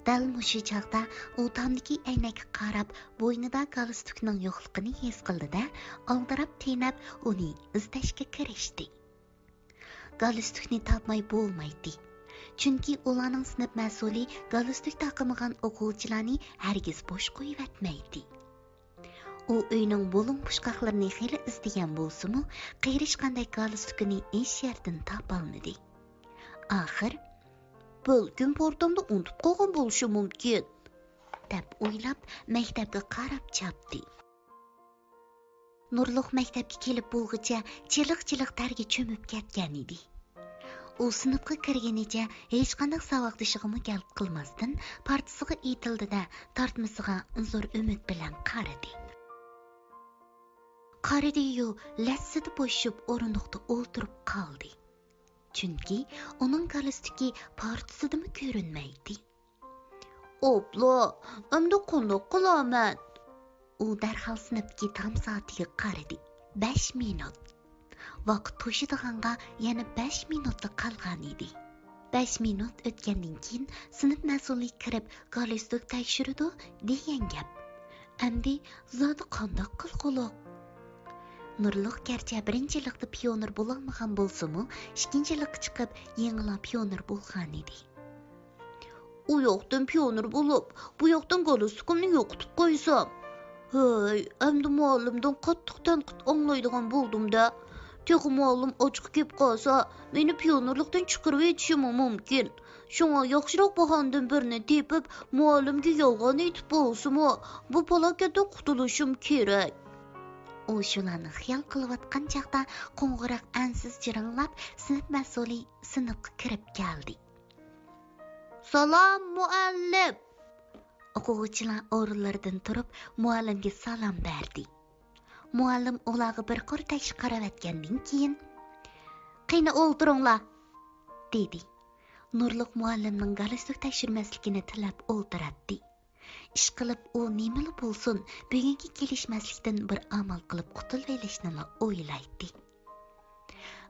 Dal mushu chaqda u tomdagi aynakka qarab, bo'ynida galstukning yo'qligini his qildi-da, oldirab tinab uni izlashga kirishdi. Galstukni topmay bo'lmaydi. Chunki ularning sinf mas'uli galstuk taqmagan o'quvchilarni hargiz bo'sh qo'yib etmaydi. U uyning bo'lin pushqaqlarini xili izlagan bo'lsa-mu, qiyrish qanday galstukini hech yerdan topolmadi. Oxir "Balkim portamda unutib qolgan bo'lishi mumkin" deb o'ylab maktabga qarab chapdi. Nurluq maktabga kelib bo'lguncha chiliq-chiliq targa cho'mib ketgan edi. U sinfga kirganicha hech qanday savodishig'ini jalb qilmasdan partasiga etildi-da, tortmasiga zo'r umid bilan qaradi. Qaradi-yu, lassida bo'shib o'rindiqda o'tirib qoldi. Chunki uning galstuki partisidimi ko'rinmaydi. "Opla, endi qanday qilaman?" U darhol sinfga tam soatiga qaradi. 5 minut. Vaqt to'shidaganga yana 5 minutla qolgan edi. 5 minut o'tgandan keyin sinf mas'uli kirib galstuk tekshirdi degan gap. Endi zodi qanday qilqoloq? Nurluq garchi birinchilikda pioner bo'lolmagan bo'lsa-mu, ikkinchilikka chiqib yangilan pioner bo'lgan edi. "U yoqdan pioner bo'lib, bu yoqdan galstukimni yo'qotib qo'ysam, hey, endi muallimdan qattiq tanqid anglaydigan bo'ldim-da. Texi muallim ochiq kelib qolsa, meni pionerlikdan chiqarib etishi mumkin. Shunga yaxshiroq bahondan birini tepib, muallimga yolg'on aytib bo'lsa-mu, bu falokatdan qutulishim kerak." U shularni xiyol qilayotgan chaqda qo'ng'iroq ansiz jiringlab, sinf mas'uli sinfga kirib keldi. "Salom, muallim!" O'quvchilar o'rinlaridan turib, muallimga salom berdi. Muallim ularga bir qo'r tekshir qaratgandan keyin "Qani o'ltiringlar" dedi. Nurluq muallimning galstuk tekshirmasligini tilab o'ltiratdi. Ish qilib u nimali bo'lsin, bugungi kelishmaslikdan bir amal qilib qutulib olishni o'ylaydi.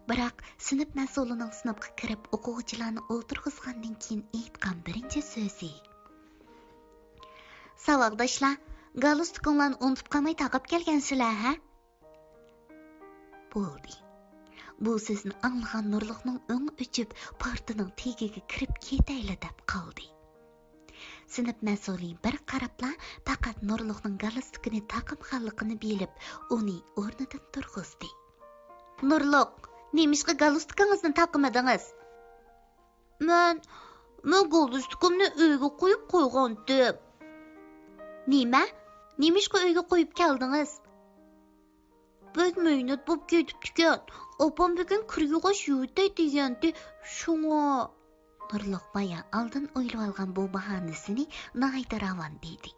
Biroq sinf mas'ulining sinfga kirib o'quvchilarni o'tirg'izgandan keyin aytgan birinchi so'zi: "Savoddoshlar, galstuklarni unutib qolmay taqib kelgansizlar, ha?" Bo'ldi. Bu so'zni anglagan Nurluqning o'ng uchib partining tagiga kirib ketayli deb qoldi. Sinf mas'uli bir qarabla faqat Nurluqning galstukini taqimganligini bilib, uni o'rnidan turg'izdi. "Nurluq, nemishqa galstukingizni taqmadingiz?" Men galstukimni uyga qo'yib qo'ygandim." "Nima? Nemishqa uyga qo'yib keldingiz?" "Bek mehnat bo'lib ketibdi-kan. Opam bugun kir yug'ash yuvitay degandi, shunga." Nurluq baya oldin o'ylab olgan bu bahonasini nihoyat ravon dedi.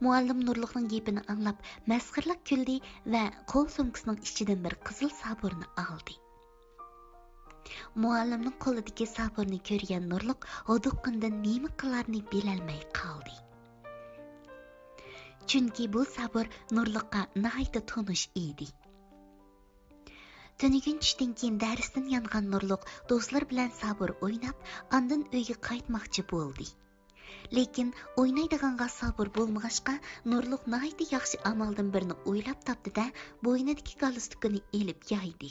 Muallim Nurluqning gapini anglab masxirlik kuldi va qo'l so'mkasining ichidan bir qizil saburni oldi. Muallimning qo'lidagi saburni ko'rgan Nurluq oduqqindan nima qilarini bilolmay qoldi. Chunki bu sabur Nurluqqa nihoyat tanish edi. Tunigun tushdan keyin darsdan yongan Nurluq do'stlar bilan sabur o'ynab, ondan uyga qaytmoqchi bo'ldi. Lekin o'ynaydiganға sabır bo'lmag'achqa Nurluq nihoyatda yaxshi amaldan birini o'ylab topdi-da, bo'ynidagi galstukini elib yaydi.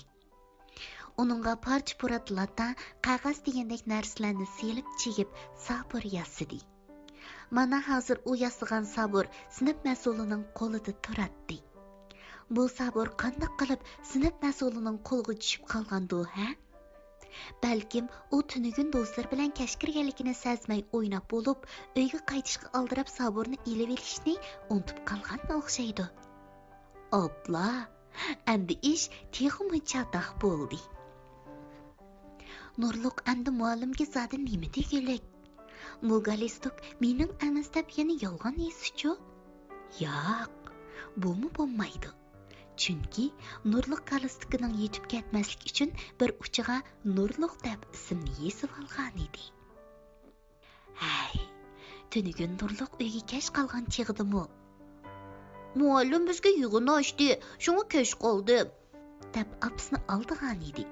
Uningga parcha-purat lata, qog'oz degandek narsalarni selib chigib sabır yasidi. Mana hozir u yasigan sabır sinf mas'ulining qo'lida turadi. Bu sabır qanday qilib sinf mas'ulining qo'liga tushib qolgandi, ha? Balkim u tunugun do'stlar bilan kashkirganligini sezmay o'ynab bo'lib, uyga qaytishga aldirab sabırni elib olishni unutib qolganga o'xshaydi. Obla, endi ish texmi chataq bo'ldi. Nurluq endi muallimga zodi nima deganlik? Bu galstuk mening emas deb yana yolg'on esichu? Yo'q, bu bo'lmaydi. Chunki Nurluq galstukining yetib ketmaslik uchun bir uchiga Nurluq deb ismni yesib olgan edi. Hay, tunugun Nurluq uyga kech qolgan chig'idimi? Muallim bizga yig'in ochdi, shunga kech qoldim, deb apsini oldigan edi.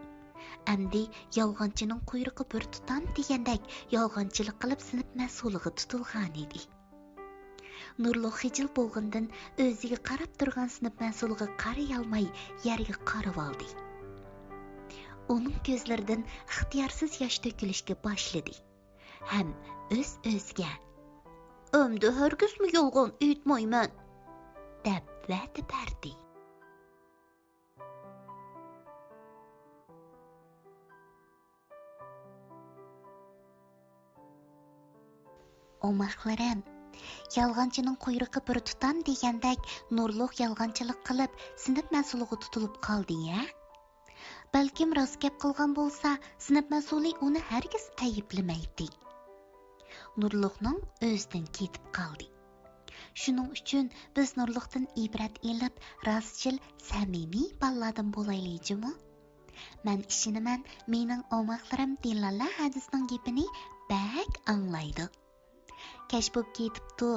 Endi yolg'onchining quyrug'i bir tutam degandek yolg'onchilik qilib sinf mas'uliga tutilgan edi. Nurluq xijil bo'lgandan o'ziga qarab turgan sinf mas'uliga qaray olmay yerga qarab oldi. Uning ko'zlaridan ixtiyorsiz yosh to'kilishga boshladi. Ham o'z-o'ziga "Endi hargizmi yolg'on aytmayman" deb va'da berdi. Omaxlarim, yolg'onchining quyrug'i bir tutam degandek Nurluq yolg'onchilik qilib sinf mas'uliga tutilib qoldi-ya? Balkim rost gap qilgan bo'lsa, sinf mas'uli uni hargiz ayiblamaydi. Nurluqning o'zidan ketib qoldi. Shuning uchun biz Nurluqdan ibrat elib, rostchil, samimiy ballardan bo'laylikmi? Men ishinaman, mening omaxlarim Dilala hadisning gapini bak anglaydi. Kech bo'lib ketibdi,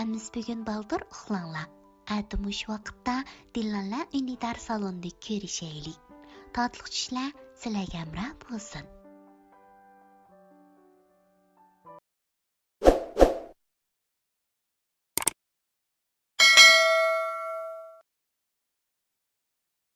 amiz bugun baldir uxlanglar. Atmush vaqtda Dilala unidar salonda ko'rishaylik. Tatliq tushlar sizlarga amra bo'lsin.